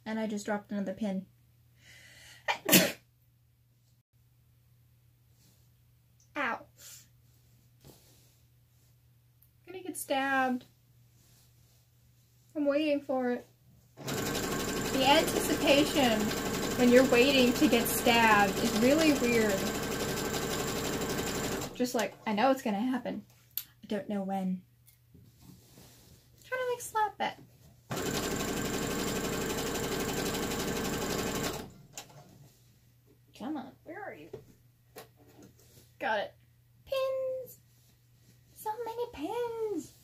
And I just dropped another pin. Ow. I'm gonna get stabbed. I'm waiting for it. The anticipation when you're waiting to get stabbed is really weird. Just like, I know it's gonna happen. I don't know when. I'm trying to like slap it. Come on, where are you? Got it. Pins! So many pins!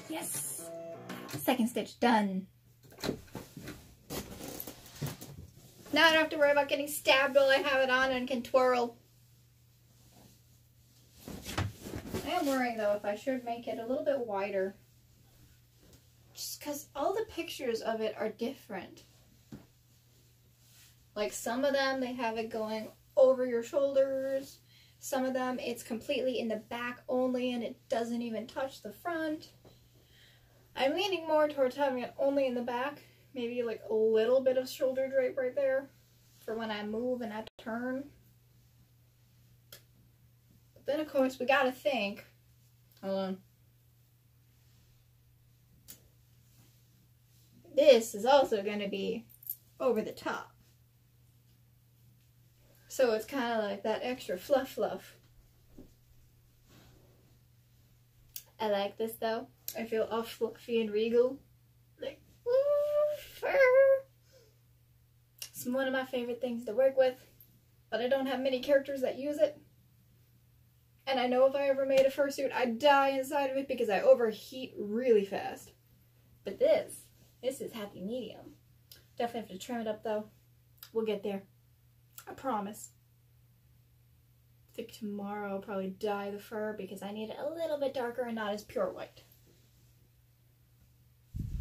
Yes! Second stitch done. Now I don't have to worry about getting stabbed while I have it on and can twirl. I am worrying though if I should make it a little bit wider. Just because all the pictures of it are different. Like some of them, they have it going over your shoulders. Some of them, it's completely in the back only and it doesn't even touch the front. I'm leaning more towards having it only in the back. Maybe like a little bit of shoulder drape right there for when I move and I turn. But then of course we gotta think. Hold on. This is also gonna be over the top. So it's kind of like that extra fluff. I like this though. I feel all fluffy and regal. Like, ooh, fur. It's one of my favorite things to work with, but I don't have many characters that use it. And I know if I ever made a fursuit, I'd die inside of it because I overheat really fast. But this is happy medium. Definitely have to trim it up though. We'll get there. I promise. I think tomorrow I'll probably dye the fur because I need it a little bit darker and not as pure white.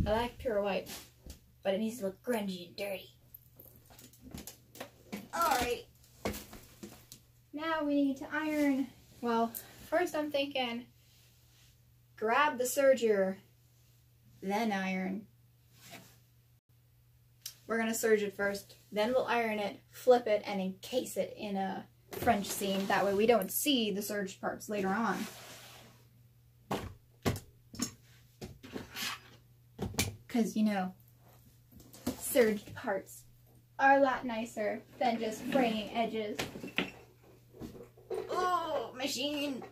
I like pure white, but it needs to look grungy and dirty. Alright. Now we need to iron. Well, first I'm thinking grab the serger, then iron. We're going to serge it first, then we'll iron it, flip it, and encase it in a French seam. That way we don't see the serged parts later on. Because, you know, serged parts are a lot nicer than just fraying edges. Oh, machine!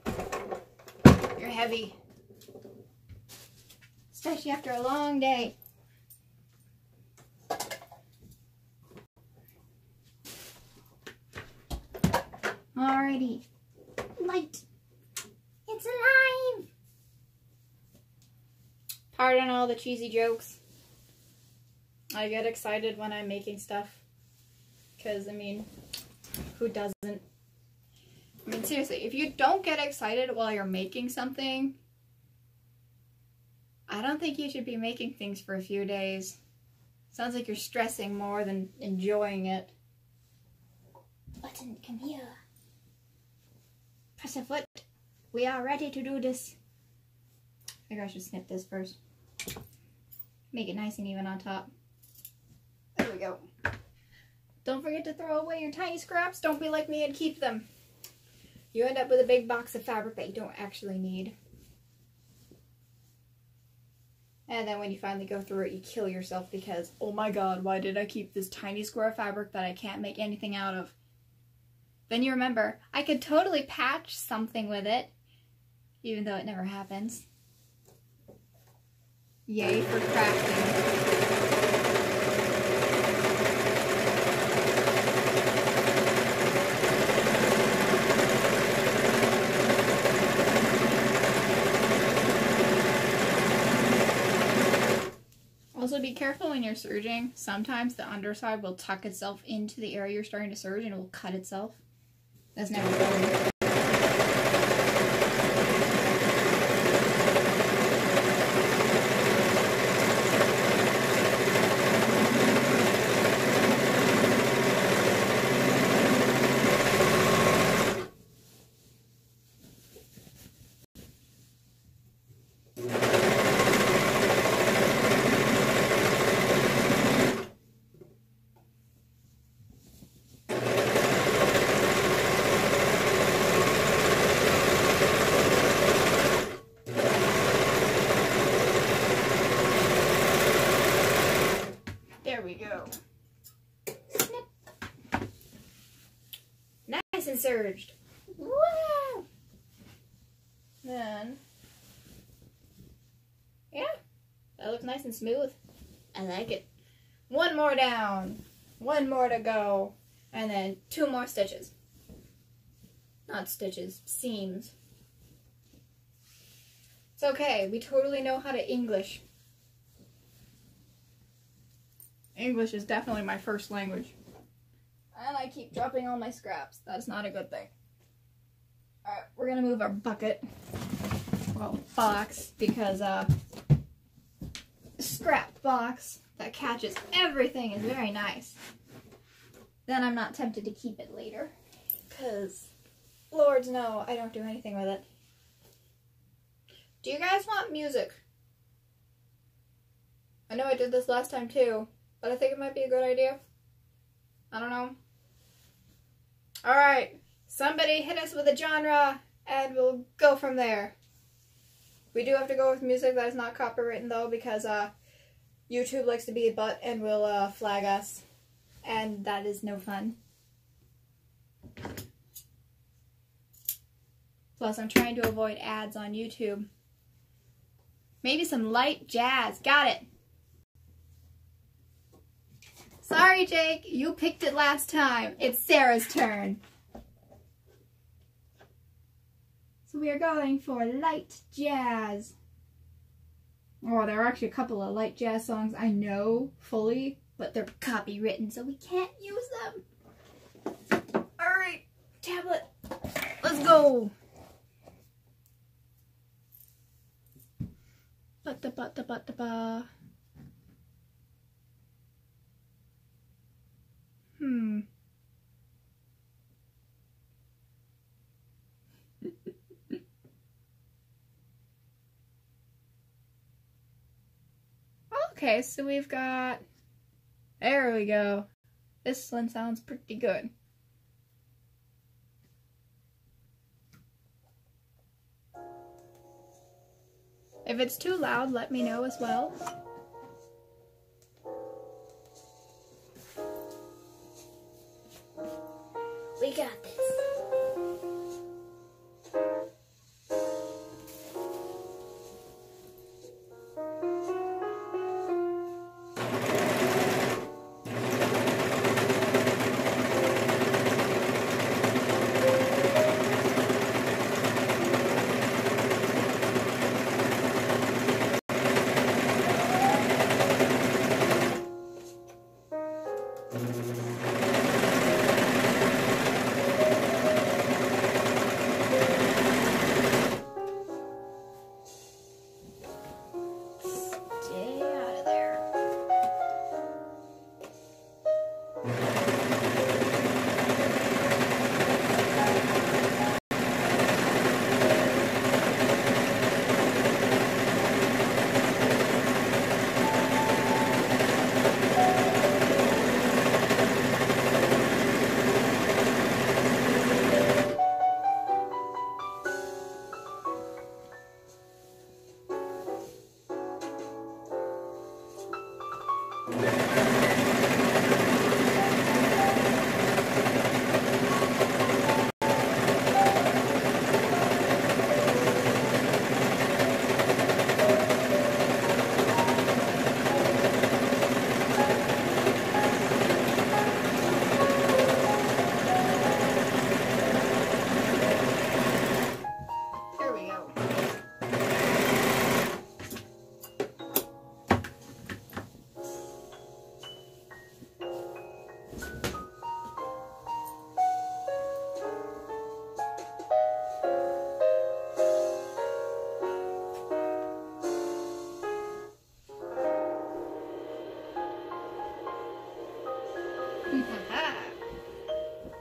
You're heavy. Especially after a long day. Alrighty. Light. It's alive! Pardon all the cheesy jokes. I get excited when I'm making stuff. Because, I mean, who doesn't? I mean, seriously, if you don't get excited while you're making something, I don't think you should be making things for a few days. Sounds like you're stressing more than enjoying it. Button, come here. Press a foot. We are ready to do this. I think I should snip this first. Make it nice and even on top. There we go. Don't forget to throw away your tiny scraps. Don't be like me and keep them. You end up with a big box of fabric that you don't actually need. And then when you finally go through it, you kill yourself because, oh my god, why did I keep this tiny square of fabric that I can't make anything out of? Then you remember, I could totally patch something with it, even though it never happens. Yay for crafting. Also be careful when you're serging. Sometimes the underside will tuck itself into the area you're starting to serge and it will cut itself. That's never fun. we go. Snip. Nice and surged. Woo! Then, yeah, that looks nice and smooth. I like it. One more down. One more to go. And then 2 more stitches. Not stitches, seams. It's okay, we totally know how to English. English is definitely my first language. And I keep dropping all my scraps. That's not a good thing. Alright, we're gonna move our bucket. Well, box, because scrap box that catches everything is very nice. Then I'm not tempted to keep it later. Because, lords know, I don't do anything with it. Do you guys want music? I know I did this last time too, but I think it might be a good idea. I don't know. Alright, somebody hit us with a genre, and we'll go from there. We do have to go with music that is not copywritten though, because YouTube likes to be a butt and will flag us. And that is no fun. Plus, I'm trying to avoid ads on YouTube. Maybe some light jazz. Got it. Sorry, Jake. You picked it last time. It's Sarah's turn. So we are going for light jazz. Oh, there are actually a couple of light jazz songs I know fully, but they're copywritten, so we can't use them. Alright, tablet, let's go. Ba-da-ba-da-ba-da-ba. Okay, so we've got... There we go. This one sounds pretty good. If it's too loud, let me know as well. We got this.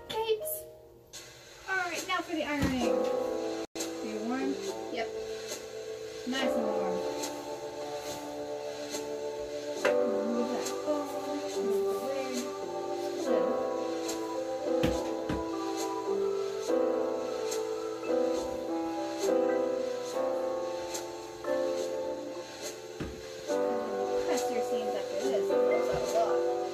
Capes! Alright, now for the ironing. Are you warm? Yep. Nice and warm. Move that ball, move the wig. Good. Press your seams after this. It rolls out a lot.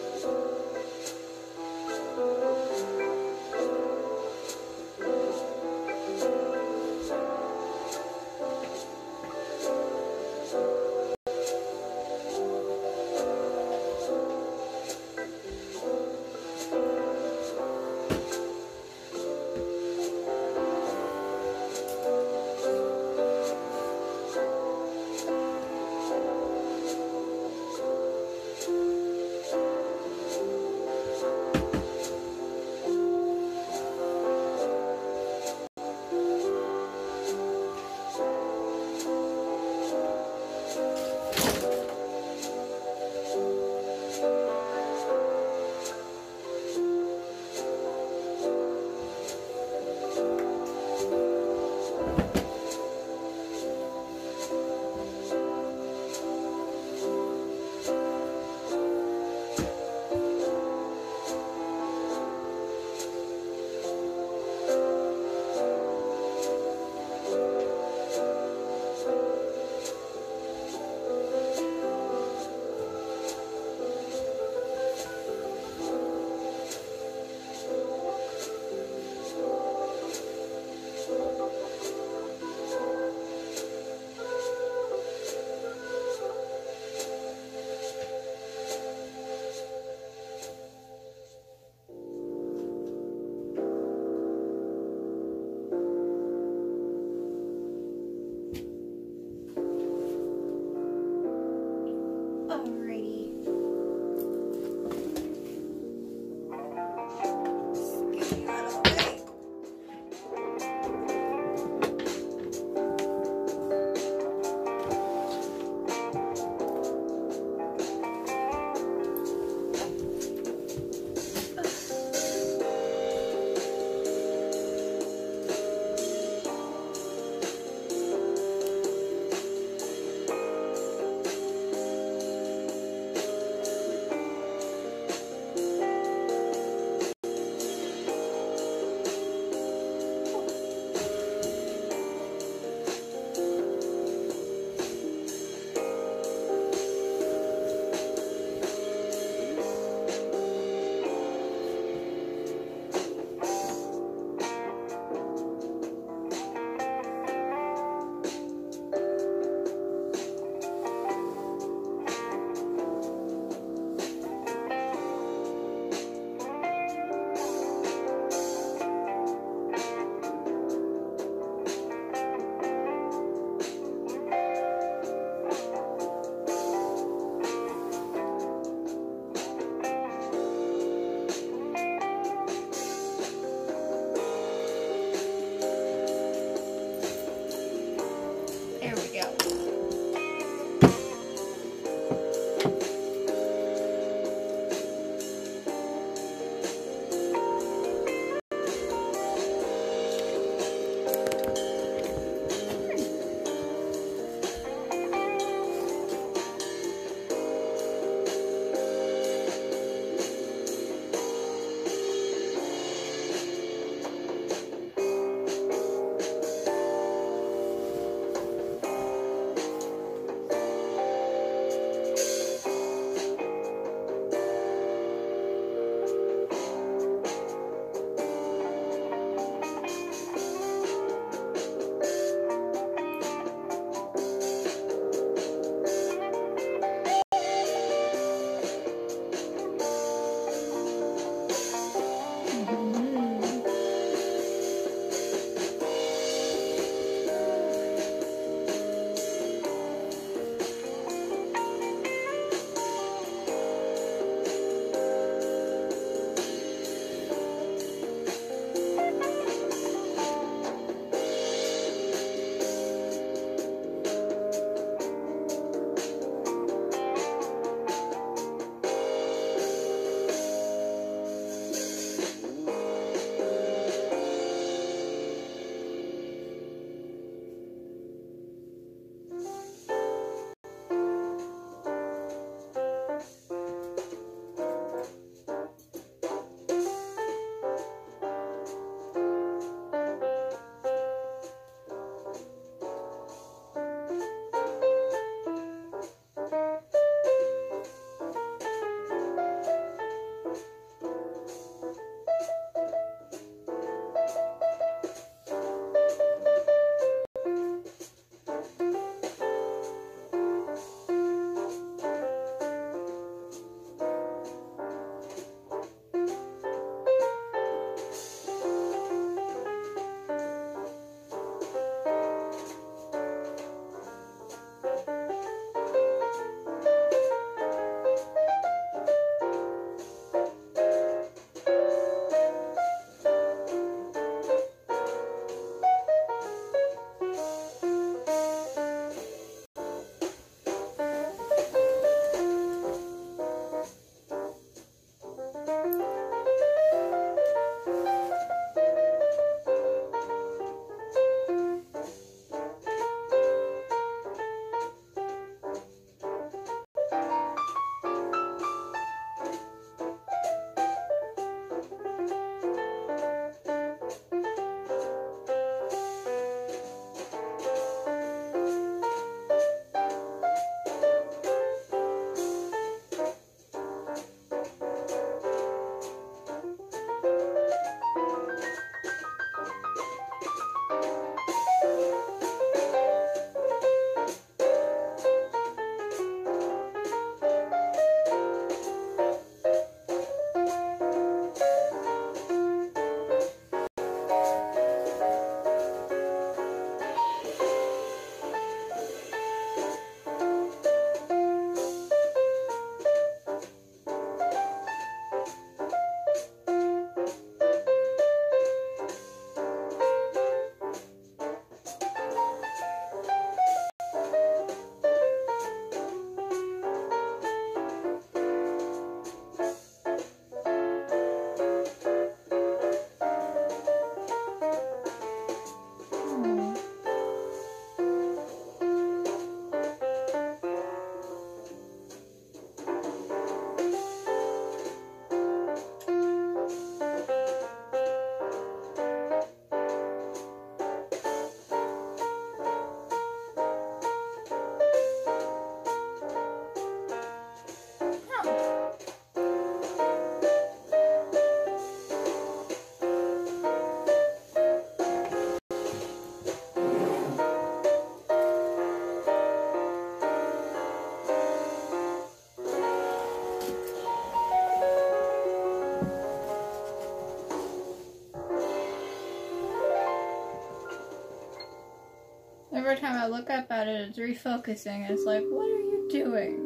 step at it, it's refocusing, and it's like, what are you doing?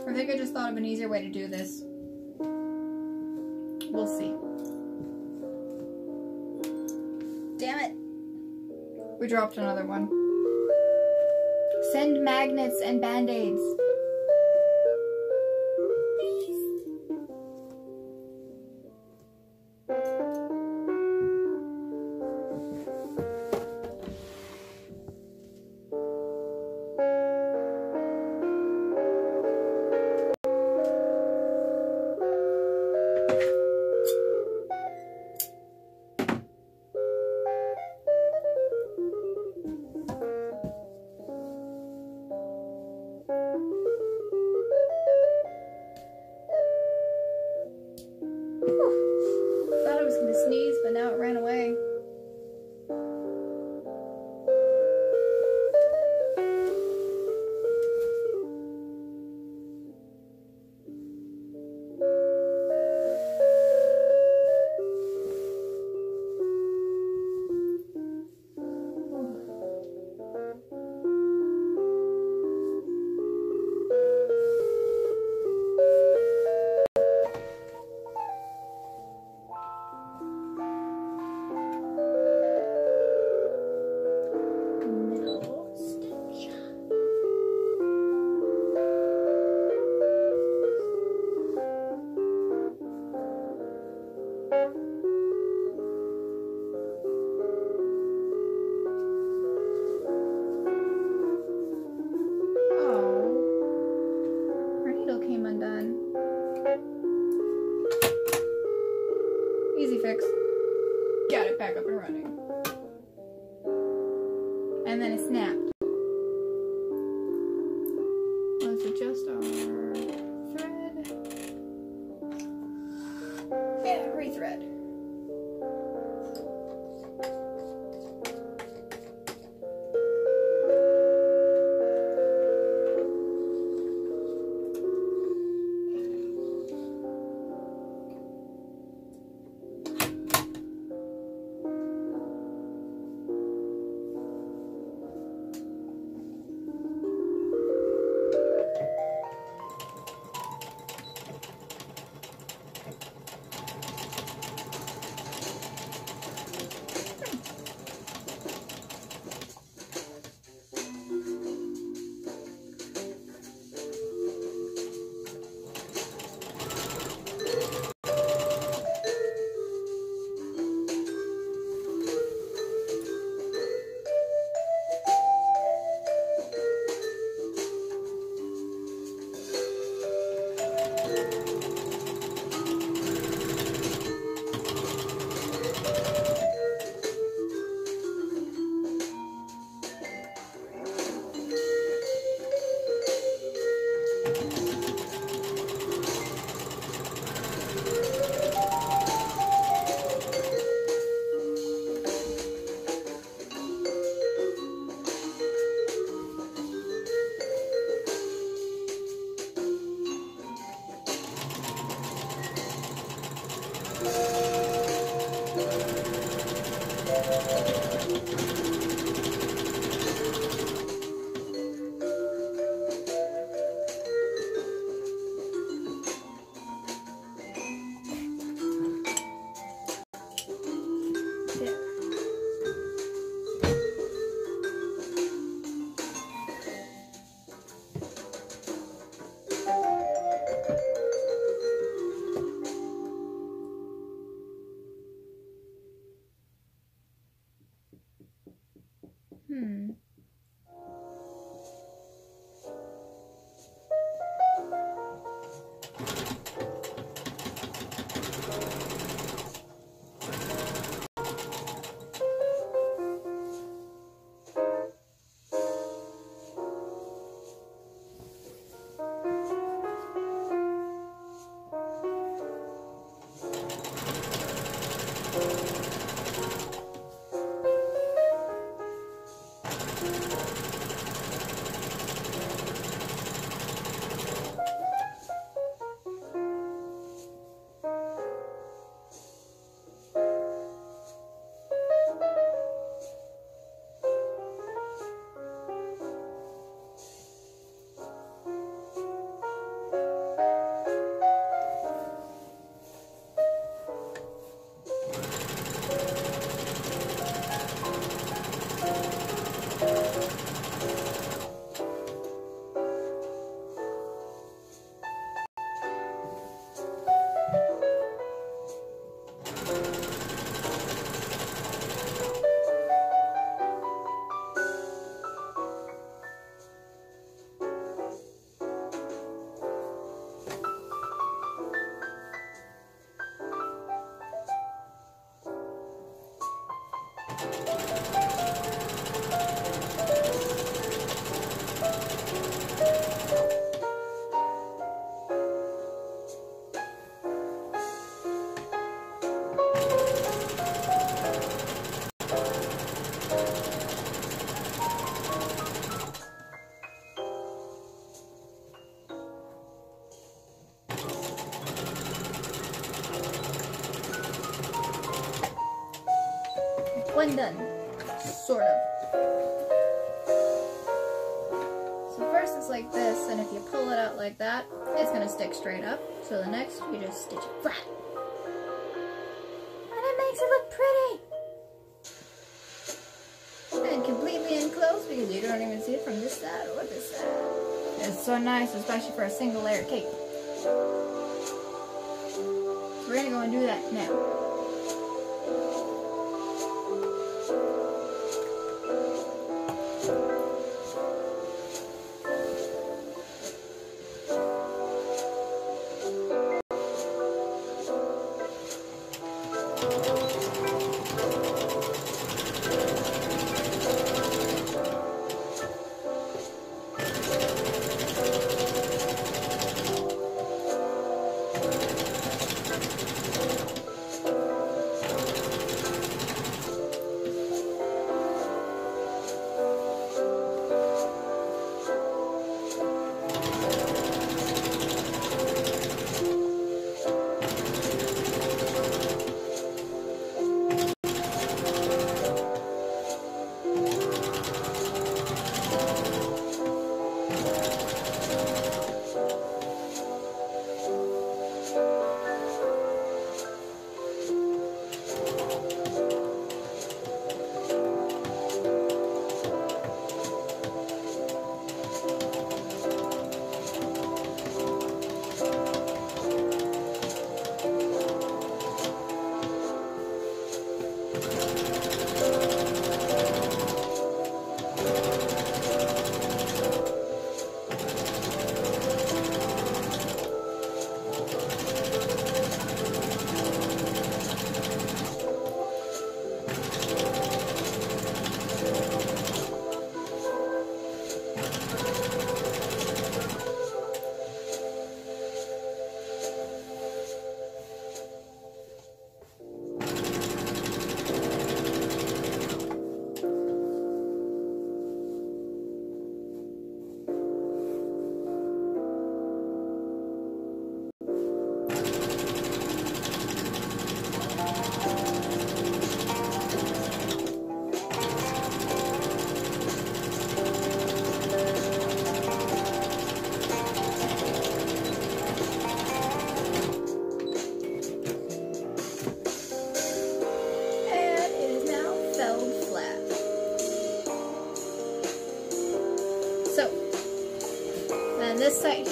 I think I just thought of an easier way to do this. We'll see. Damn it. We dropped another one. Send magnets and band-aids. Sneeze, but now it ran away. Easy fix. Got it back up and running. And then it snapped. Let's adjust our thread. And rethread. One done. Sort of. So first it's like this, and if you pull it out like that, it's gonna stick straight up. So the next, you just stitch it flat. And it makes it look pretty! And completely enclosed because you don't even see it from this side or this side. It's so nice, especially for a single layer cake. So we're gonna go and do that now.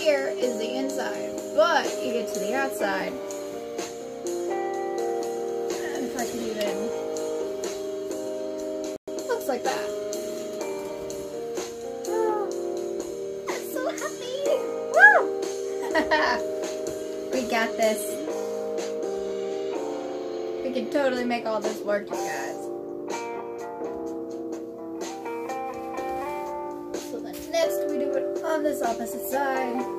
here is the inside, but you get to the outside. And if I could even... looks like that. Oh, I'm so happy! Woo! We got this. We can totally make all this work, you guys. So then next we do it on this opposite side.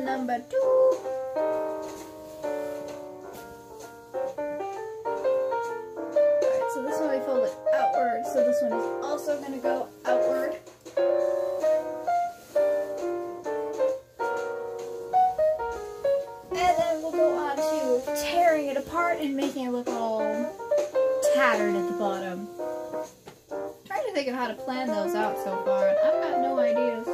Number 2. Alright, so this one we fold it outward, so this one is also going to go outward. And then we'll go on to tearing it apart and making it look all tattered at the bottom. I'm trying to think of how to plan those out so far, and I've got no ideas.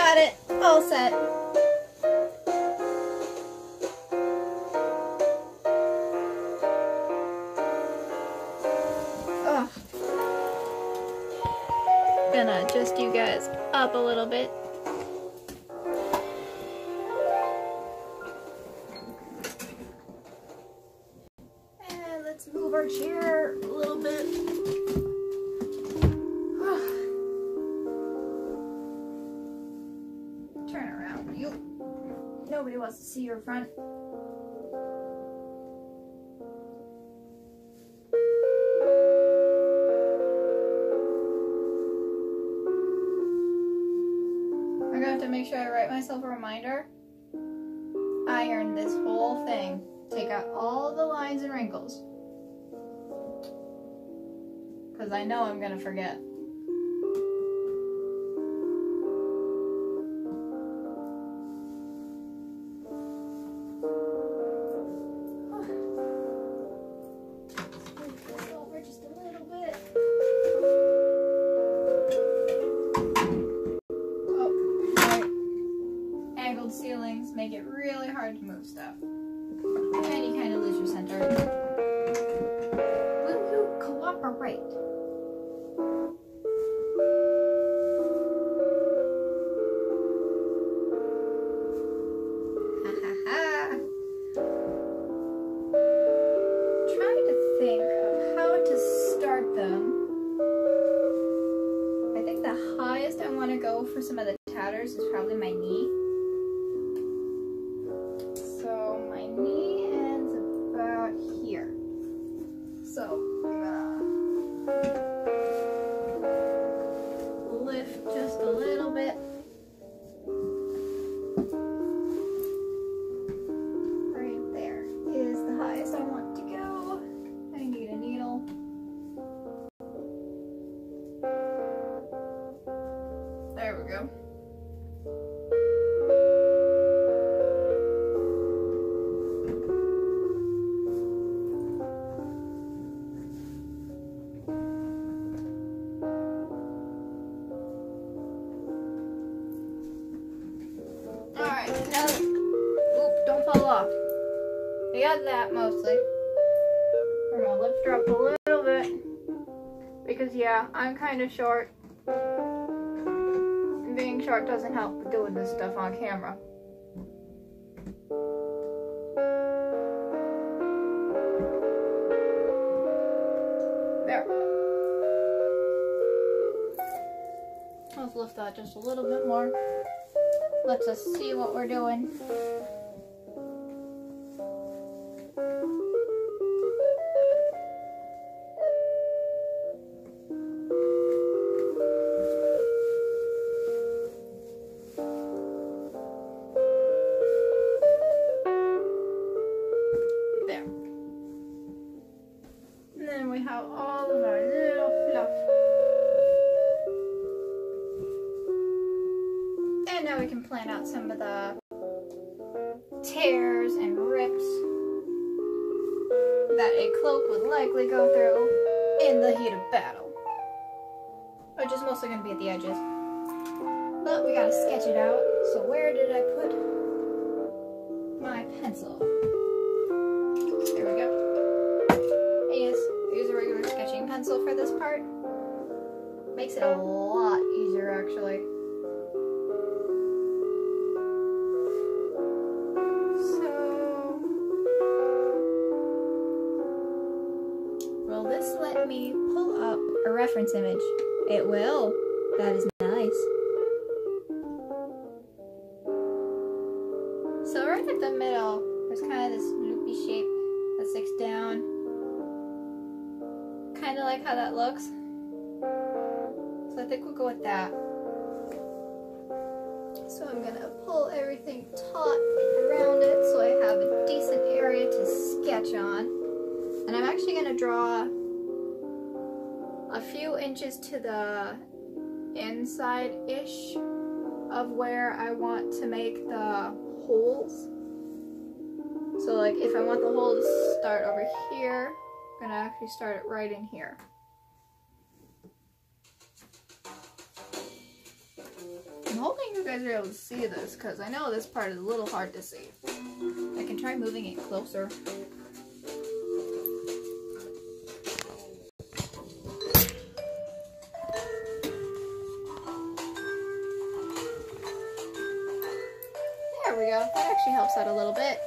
got it all set. Oh. Gonna adjust you guys up a little bit. And let's move our chair a little bit. Turn around, you. Nobody wants to see your front. I'm gonna have to make sure I write myself a reminder. Iron this whole thing. Take out all the lines and wrinkles. Because I know I'm gonna forget. Over just a little bit. Oh, right. Angled ceilings make it really hard to move stuff. And you kind of lose your center. Will you cooperate? Ha ha ha. Trying to think of how to start them. I think the highest I want to go for some of the tatters is probably my knee. So my knee ends about here. So I'm gonna lift just a little bit. Right there is the highest I want to go. I need a needle. There we go. Alright, now, oop, don't fall off. I got that mostly. We're gonna lift her up a little bit. Because yeah, I'm kind of short. And being short doesn't help with doing this stuff on camera. There. Let's lift that just a little bit more. Let's us see what we're doing. There. And then we have all of our little fluff. And now we can plan out some of the tears and rips that a cloak would likely go through in the heat of battle. Which is mostly going to be at the edges. But we gotta sketch it out. So where did I put my pencil? There we go. I use a regular sketching pencil for this part. Makes it a lot easier actually. Will this let me pull up a reference image? It will. That is nice. So right at the middle, there's kind of this loopy shape that sticks down. Kind of like how that looks. So I think we'll go with that. So I'm gonna pull everything taut around it so I have a decent area to sketch on. And I'm actually going to draw a few inches to the inside-ish of where I want to make the holes. So like if I want the hole to start over here, I'm going to actually start it right in here. hoping you guys are able to see this, because I know this part is a little hard to see. I can try moving it closer. There we go. That actually helps out a little bit.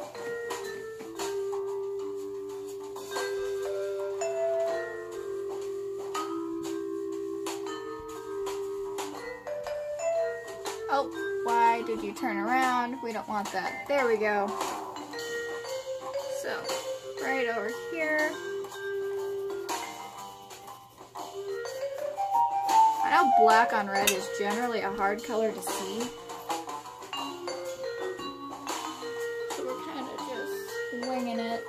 Oh, why did you turn around? We don't want that. There we go. So, right over here. I know black on red is generally a hard color to see. So we're kind of just winging it.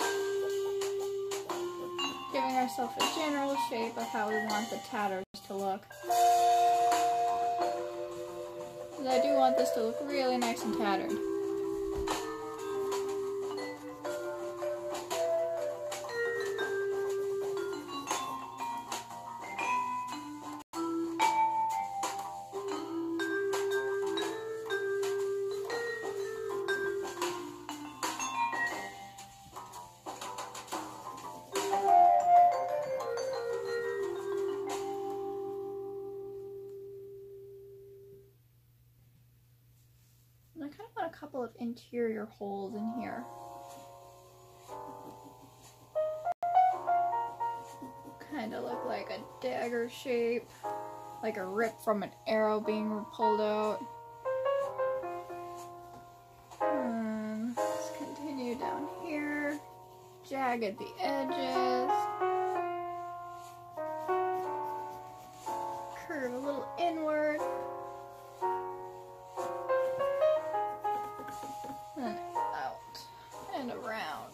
Giving ourselves a general shape of how we want the tatters to look. I do want this to look really nice and tattered. I kind of want a couple of interior holes in here. Kind of look like a dagger shape, like a rip from an arrow being pulled out. Let's continue down here. Jagged at the edges. Curve a little inward. And out and around.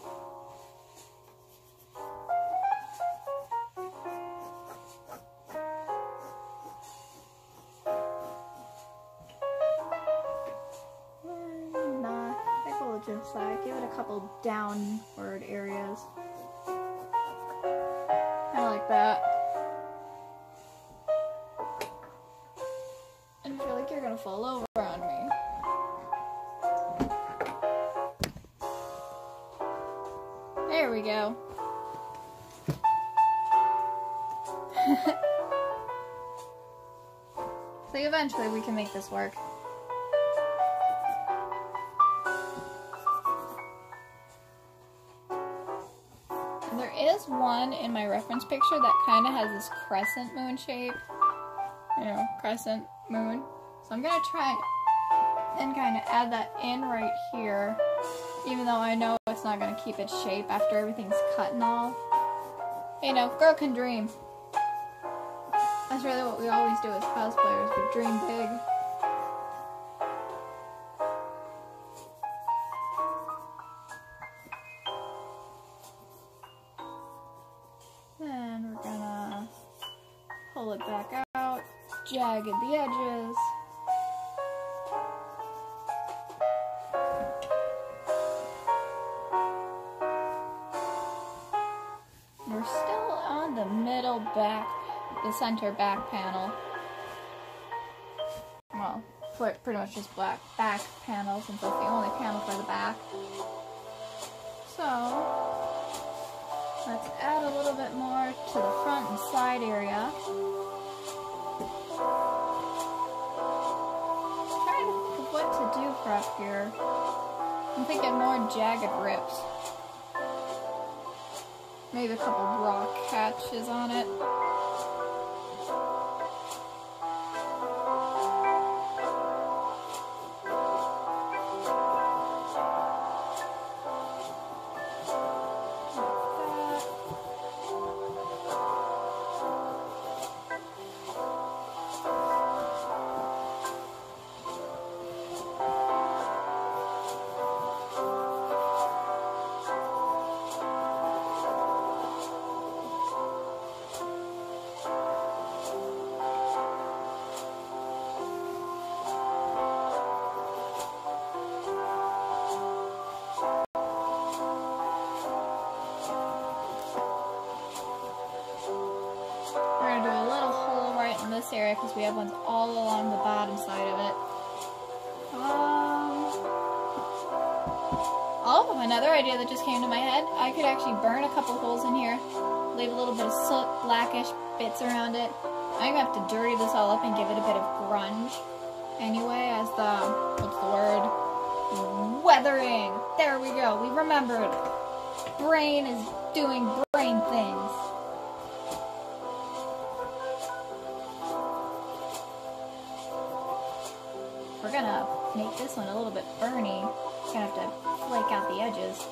And I think we'll just give it a couple downward areas. Kind of like that. And I feel like you're gonna fall over on me. There we go. So eventually we can make this work. And there is one in my reference picture that kind of has this crescent moon shape. You know, crescent moon. So I'm gonna try and kind of add that in right here. Even though I know it's not going to keep its shape after everything's cut and all. You know, girl can dream. That's really what we always do as cosplayers. We dream big. Then we're gonna pull it back out, jagged the edges. We're still on the middle back, the center back panel. Well, pretty much just black back panel since that's the only panel for the back. So, let's add a little bit more to the front and side area. I'm trying to think of what to do for up here. I'm thinking more jagged rips. Maybe a couple rock hatches on it. Area because we have ones all along the bottom side of it. Another idea that just came to my head, I could actually burn a couple holes in here, leave a little bit of soot, blackish bits around it. I'm gonna have to dirty this all up and give it a bit of grunge. Anyway, as the, what's the word? Weathering! There we go, we remembered. Brain is doing brain things. We're gonna make this one a little bit burny. Gonna have to flake out the edges.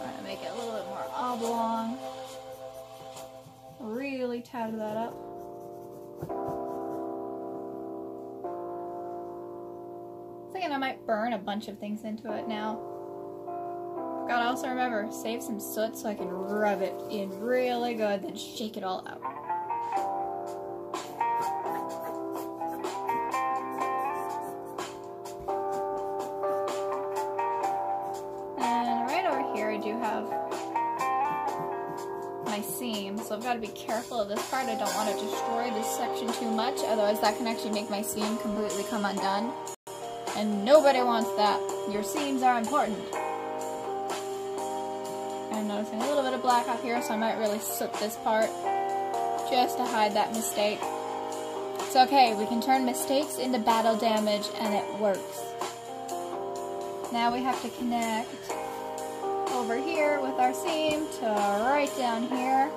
I'm gonna make it a little bit more oblong. Really tab that up. Thinking I might burn a bunch of things into it now. Gotta also remember, save some soot so I can rub it in really good, then shake it all out. So I've got to be careful of this part. I don't want to destroy this section too much, otherwise that can actually make my seam completely come undone. And nobody wants that. Your seams are important. I'm noticing a little bit of black up here, so I might really soot this part just to hide that mistake. It's okay, we can turn mistakes into battle damage, and it works. Now we have to connect over here with our seam to right down here.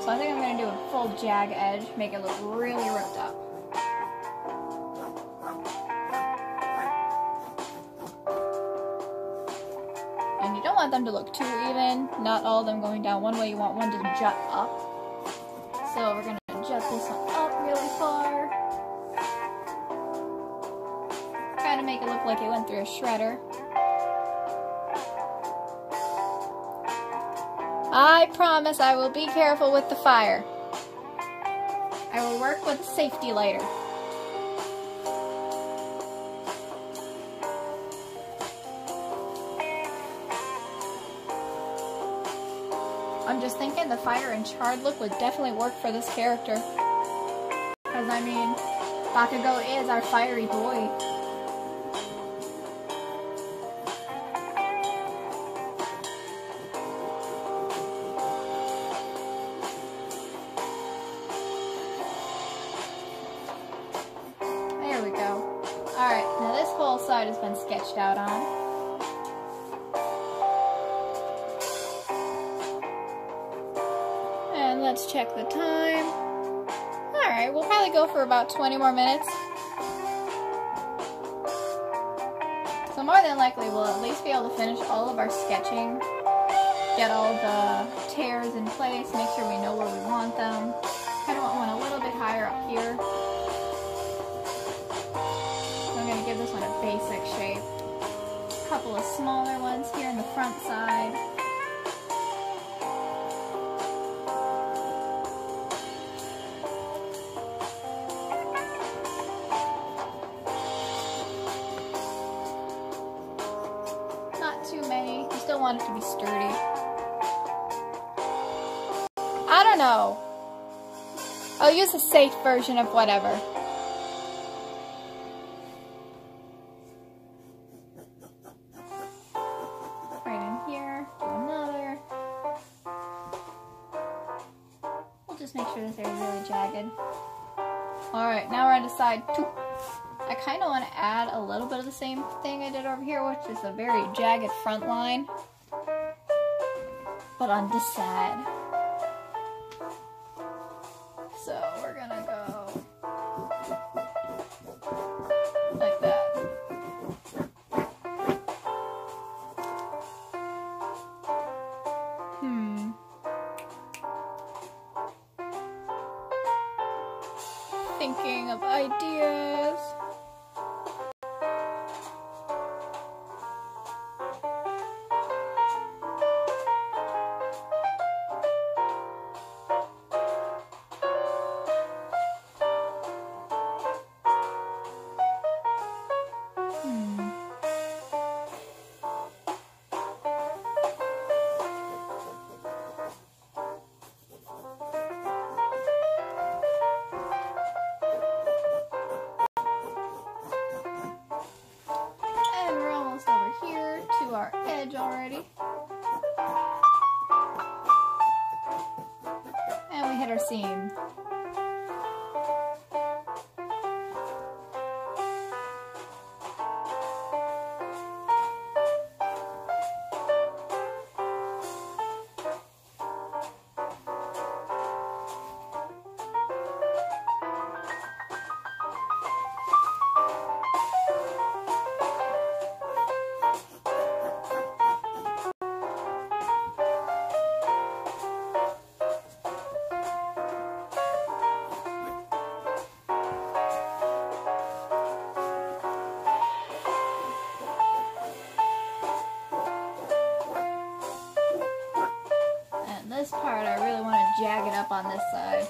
So I think I'm going to do a full jag edge, make it look really ripped up. And you don't want them to look too even, not all of them going down one way, you want one to jut up. So we're going to jut this one up really far. Kind of make it look like it went through a shredder. I promise I will be careful with the fire. I will work with a safety lighter. I'm just thinking the fire and charred look would definitely work for this character. Because I mean, Bakugo is our fiery boy. Has been sketched out on. And let's check the time. Alright, we'll probably go for about 20 more minutes. So more than likely we'll at least be able to finish all of our sketching, get all the tears in place, make sure we know where we want them. Kind of want one a little bit higher up here. I'm going to give this one a basic shape. A couple of smaller ones here in the front side. Not too many. You still want it to be sturdy. I don't know. I'll use a safe version of whatever. Just make sure this area is really jagged. Alright, now we're on to side 2. I kind of want to add a little bit of the same thing I did over here, which is a very jagged front line. But on this side. So we're gonna go like that. Thinking of ideas. seam. This part, I really want to jag it up on this side.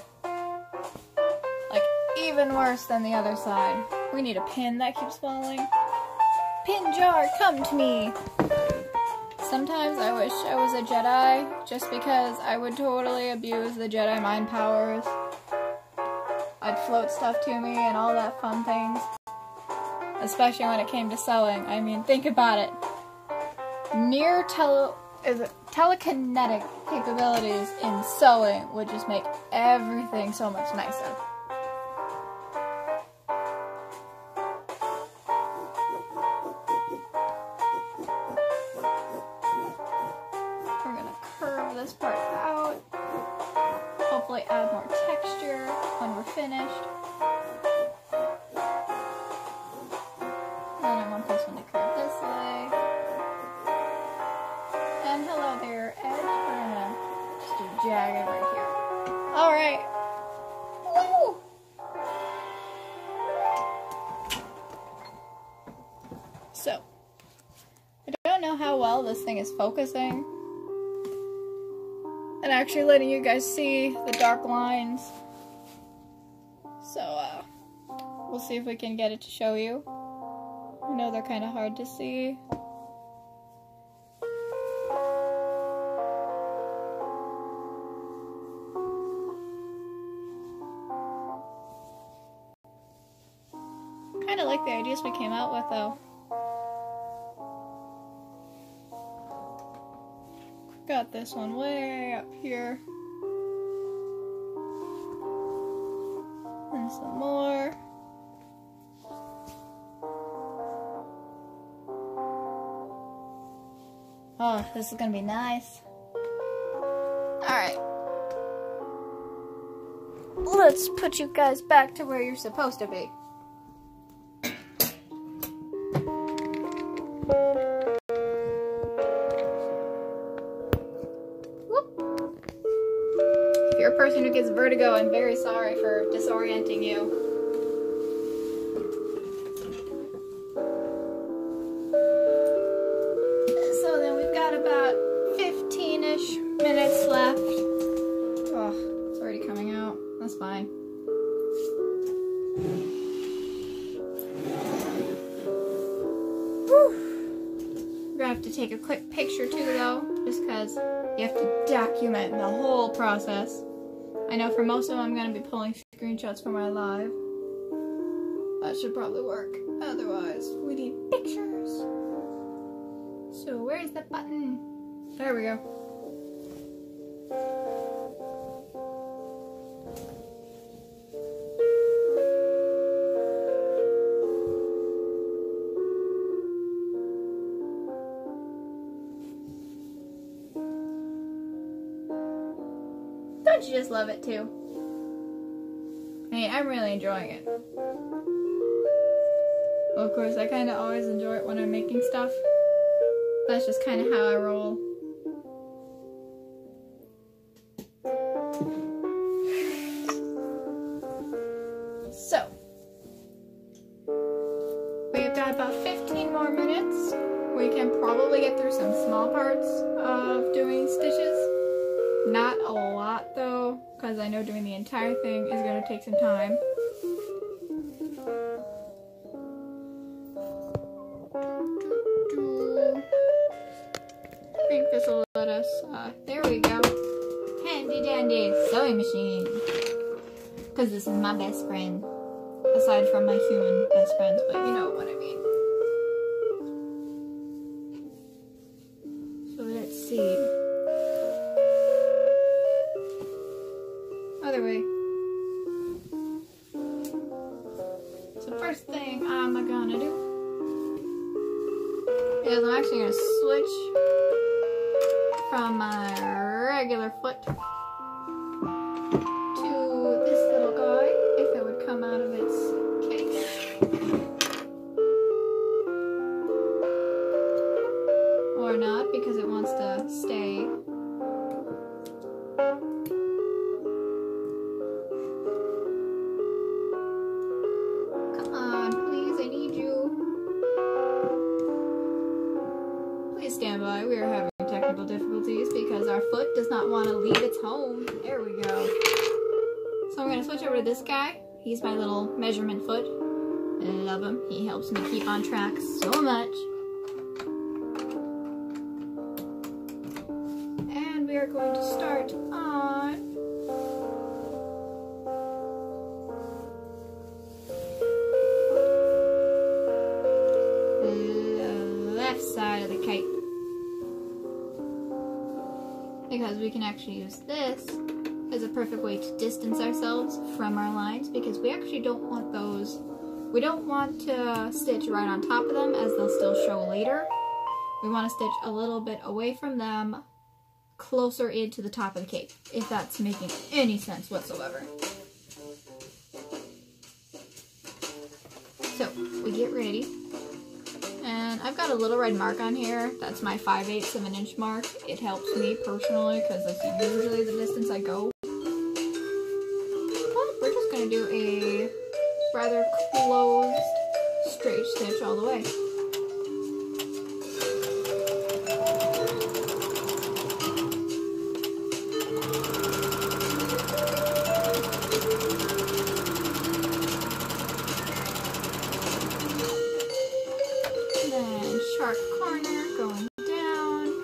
Like, even worse than the other side. We need a pin that keeps falling. Pin jar, come to me! Sometimes I wish I was a Jedi, just because I would totally abuse the Jedi mind powers. I'd float stuff to me and all that fun things. Especially when it came to sewing. I mean, think about it. Near telekinetic capabilities in sewing would just make everything so much nicer. We're gonna curve this part out. Hopefully add more texture when we're finished. Then I want this one to curve this way. And hello there, edge. We're gonna just do jagged right here. Alright. Woo! So, I don't know how well this thing is focusing and actually letting you guys see the dark lines. So, we'll see if we can get it to show you. I know they're kind of hard to see. Kind of like the ideas we came out with, though. Got this one way up here. And some more. Oh, this is gonna be nice. Alright. Let's put you guys back to where you're supposed to be. If you're a person who gets vertigo, I'm very sorry for disorienting you. So then we've got about 15-ish minutes left. Oh, it's already coming out. That's fine. Whew. We're gonna have to take a quick picture too, though, just because you have to document the whole process. I know for most of them I'm going to be pulling screenshots for my live. That should probably work. Otherwise, we need pictures. So where's the button? There we go. Don't you just love it too? I mean, I'm really enjoying it. Well, of course, I kind of always enjoy it when I'm making stuff. That's just kind of how I roll. So, we've got about 15 more minutes. We can probably get through some small parts of doing stitches. Not a lot though, because I know doing the entire thing is going to take some time. I think this will let us, there we go. Handy dandy sewing machine. Because this is my best friend. Aside from my human best friends, but you know what I mean. So let's see. Oh, there we the first thing I'm gonna do is I'm actually gonna switch from my regular foot to this little guy, if it would come out of its case. Or not, because it wants to stay. Come on, please, I need you. Please stand by, we are having technical difficulties because our foot does not want to leave its home. There we go. So I'm going to switch over to this guy. He's my little measurement foot. I love him. He helps me keep on track so much. And we are going to start on the left side of the kite. Because we can actually use this as a perfect way to distance ourselves from our lines, because we actually don't want those, we don't want to stitch right on top of them as they'll still show later. We want to stitch a little bit away from them, closer into the top of the cape, if that's making any sense whatsoever. So, we get ready. And I've got a little red mark on here. That's my 5/8 of an inch mark. It helps me personally because that's usually the distance I go. But we're just going to do a rather closed straight stitch all the way. Sharp corner going down.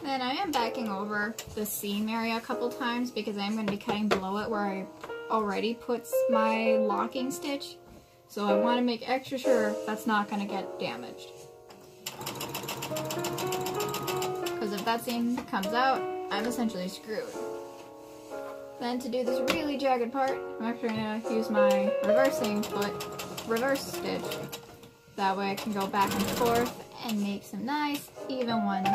Then I am backing over the seam area a couple times because I am going to be cutting below it where I already put my locking stitch. So I want to make extra sure that's not going to get damaged. Because if that seam comes out, I'm essentially screwed. Then to do this really jagged part, I'm actually going to use my reversing foot reverse stitch. That way I can go back and forth and make some nice even ones.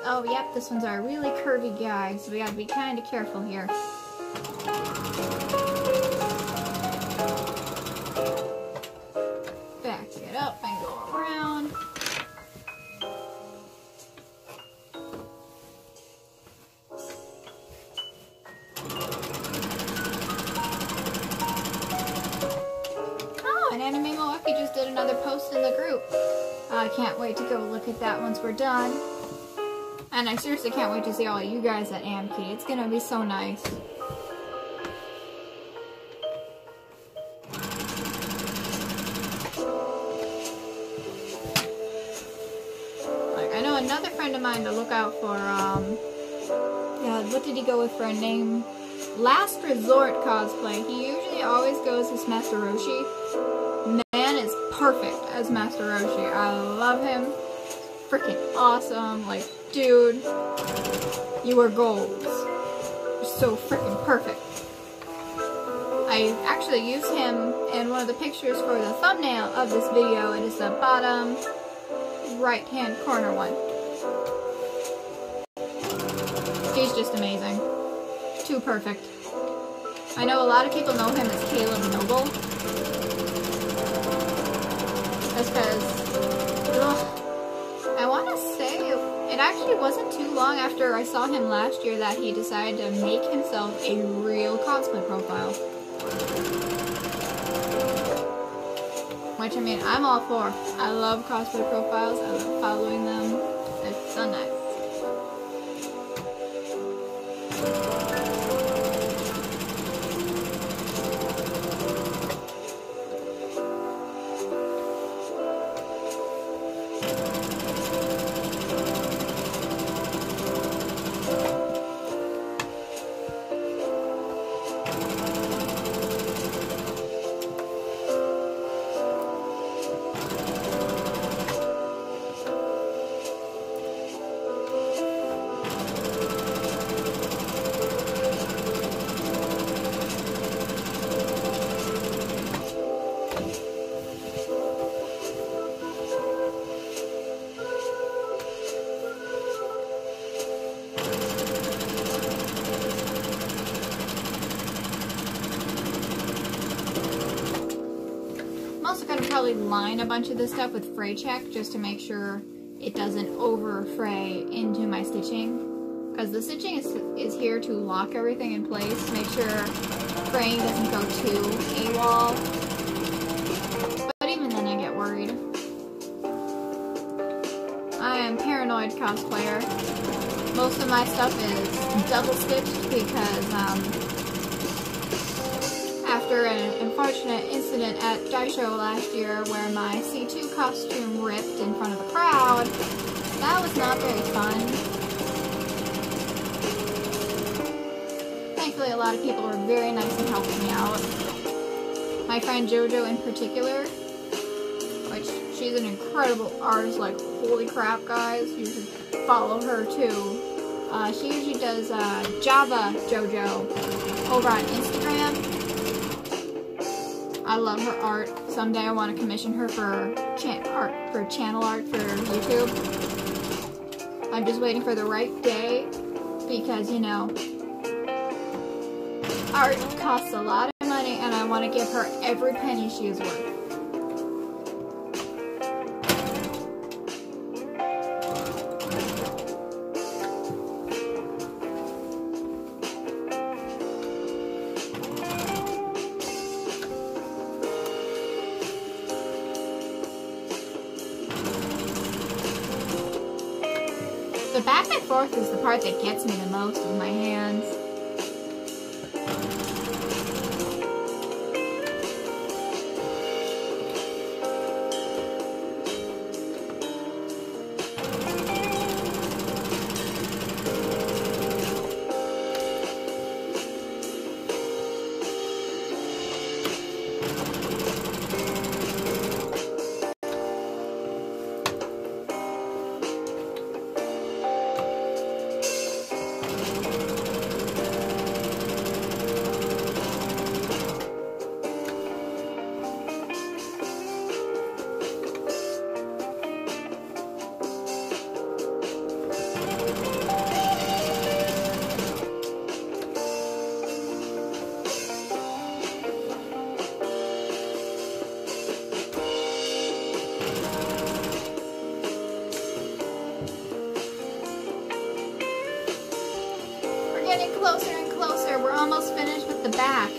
Oh, yep, this one's our really curvy guy, so we gotta be kind of careful here. Back it up and go around. Oh, an anime Milwaukee just just did another post in the group. I can't wait to go look at that once we're done. And I seriously can't wait to see all you guys at Amkey. It's gonna be so nice. Like, I know another friend of mine to look out for, yeah, what did he go with for a name? Last Resort Cosplay. He usually always goes as Master Roshi. Man is perfect as Master Roshi. I love him. Freaking awesome. Like, dude, you are gold. You're so freaking perfect. I actually used him in one of the pictures for the thumbnail of this video. It is the bottom right hand corner one. He's just amazing. Too perfect. I know a lot of people know him as Caleb Noble. That's because, I want to say, it actually wasn't too long after I saw him last year that he decided to make himself a real cosplay profile. Which, I mean, I'm all for. I love cosplay profiles. I love following them. It's so nice. Probably line a bunch of this stuff with fray check just to make sure it doesn't over fray into my stitching, because the stitching is here to lock everything in place, make sure fraying doesn't go too AWOL. But even then I get worried. I am paranoid cosplayer. Most of my stuff is double stitched because after an unfortunate incident at Daisho last year where my C2 costume ripped in front of a crowd, that was not very fun. Thankfully, a lot of people were very nice in helping me out. My friend JoJo in particular, which she's an incredible artist, like holy crap guys, you should follow her too. She usually does Java JoJo over on Instagram. I love her art. Someday I want to commission her for channel art for YouTube. I'm just waiting for the right day because, you know, art costs a lot of money and I want to give her every penny she is worth. The back and forth is the part that gets me the most with my hands. Getting closer and closer. We're almost finished with the back.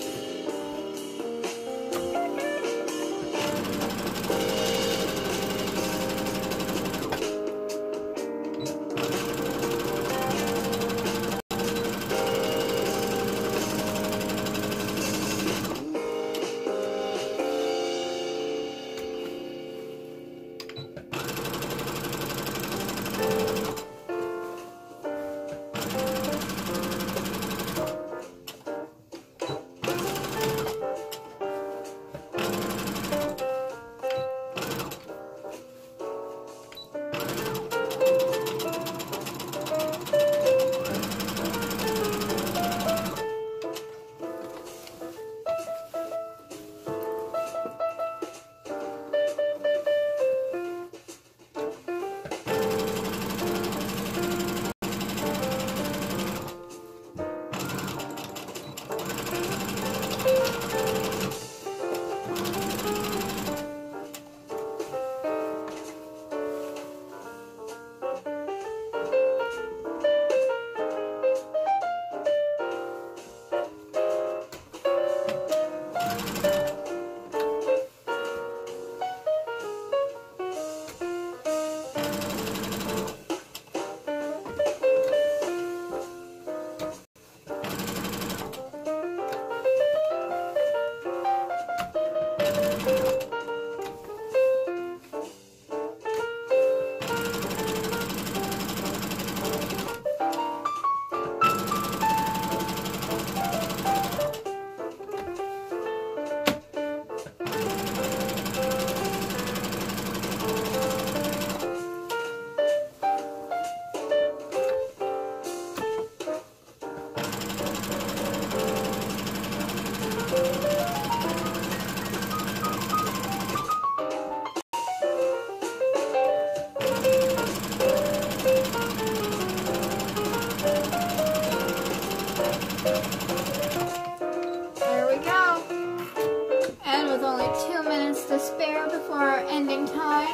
editing time.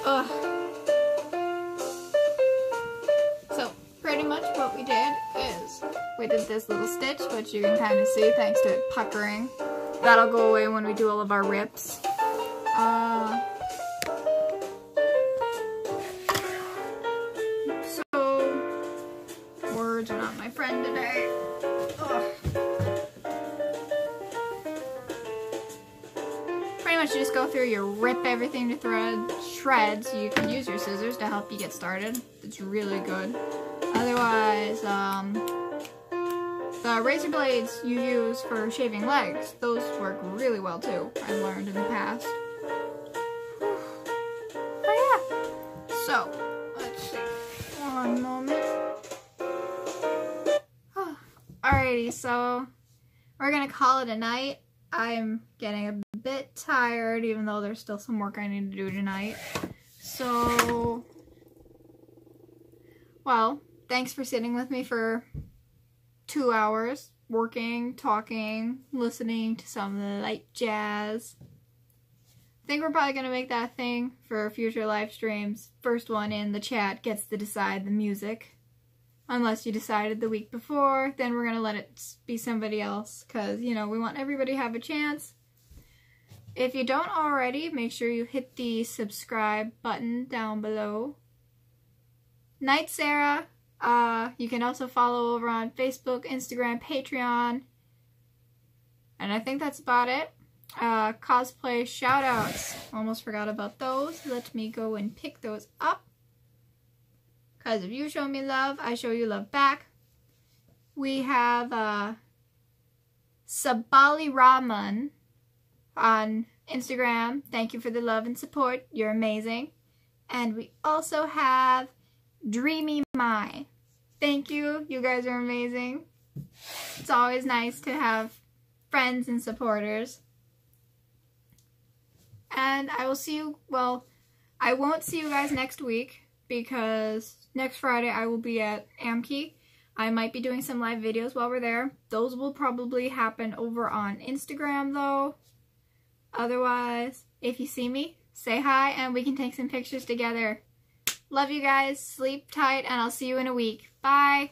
Ugh. So, pretty much what we did is we did this little stitch, which you can kind of see thanks to it puckering. That'll go away when we do all of our rips. So, words are not my friend today. Ugh. Pretty much you just go through, you rip everything to shreds. You can use your scissors to help you get started. It's really good. Otherwise, the razor blades you use for shaving legs, those work really well too, I've learned in the past. Oh yeah. So, let's see. One moment. Alrighty, so we're gonna call it a night. I'm getting a bit tired, even though there's still some work I need to do tonight. So, well, thanks for sitting with me for 2 hours, working, talking, listening to some of the light jazz. I think we're probably going to make that thing for future live streams. First one in the chat gets to decide the music. Unless you decided the week before, then we're going to let it be somebody else. Because, you know, we want everybody to have a chance. If you don't already, make sure you hit the subscribe button down below. Night, Sarah. You can also follow over on Facebook, Instagram, Patreon. And I think that's about it. Cosplay shoutouts. Almost forgot about those. Let me go and pick those up. Because if you show me love, I show you love back. We have Sabali Raman on Instagram. Thank you for the love and support. You're amazing. And we also have Dreamy Mai. Thank you. You guys are amazing. It's always nice to have friends and supporters. And I will see you, well, I won't see you guys next week because next Friday I will be at Amkey. I might be doing some live videos while we're there. Those will probably happen over on Instagram though. Otherwise, if you see me, say hi and we can take some pictures together. Love you guys, sleep tight, and I'll see you in a week. Bye!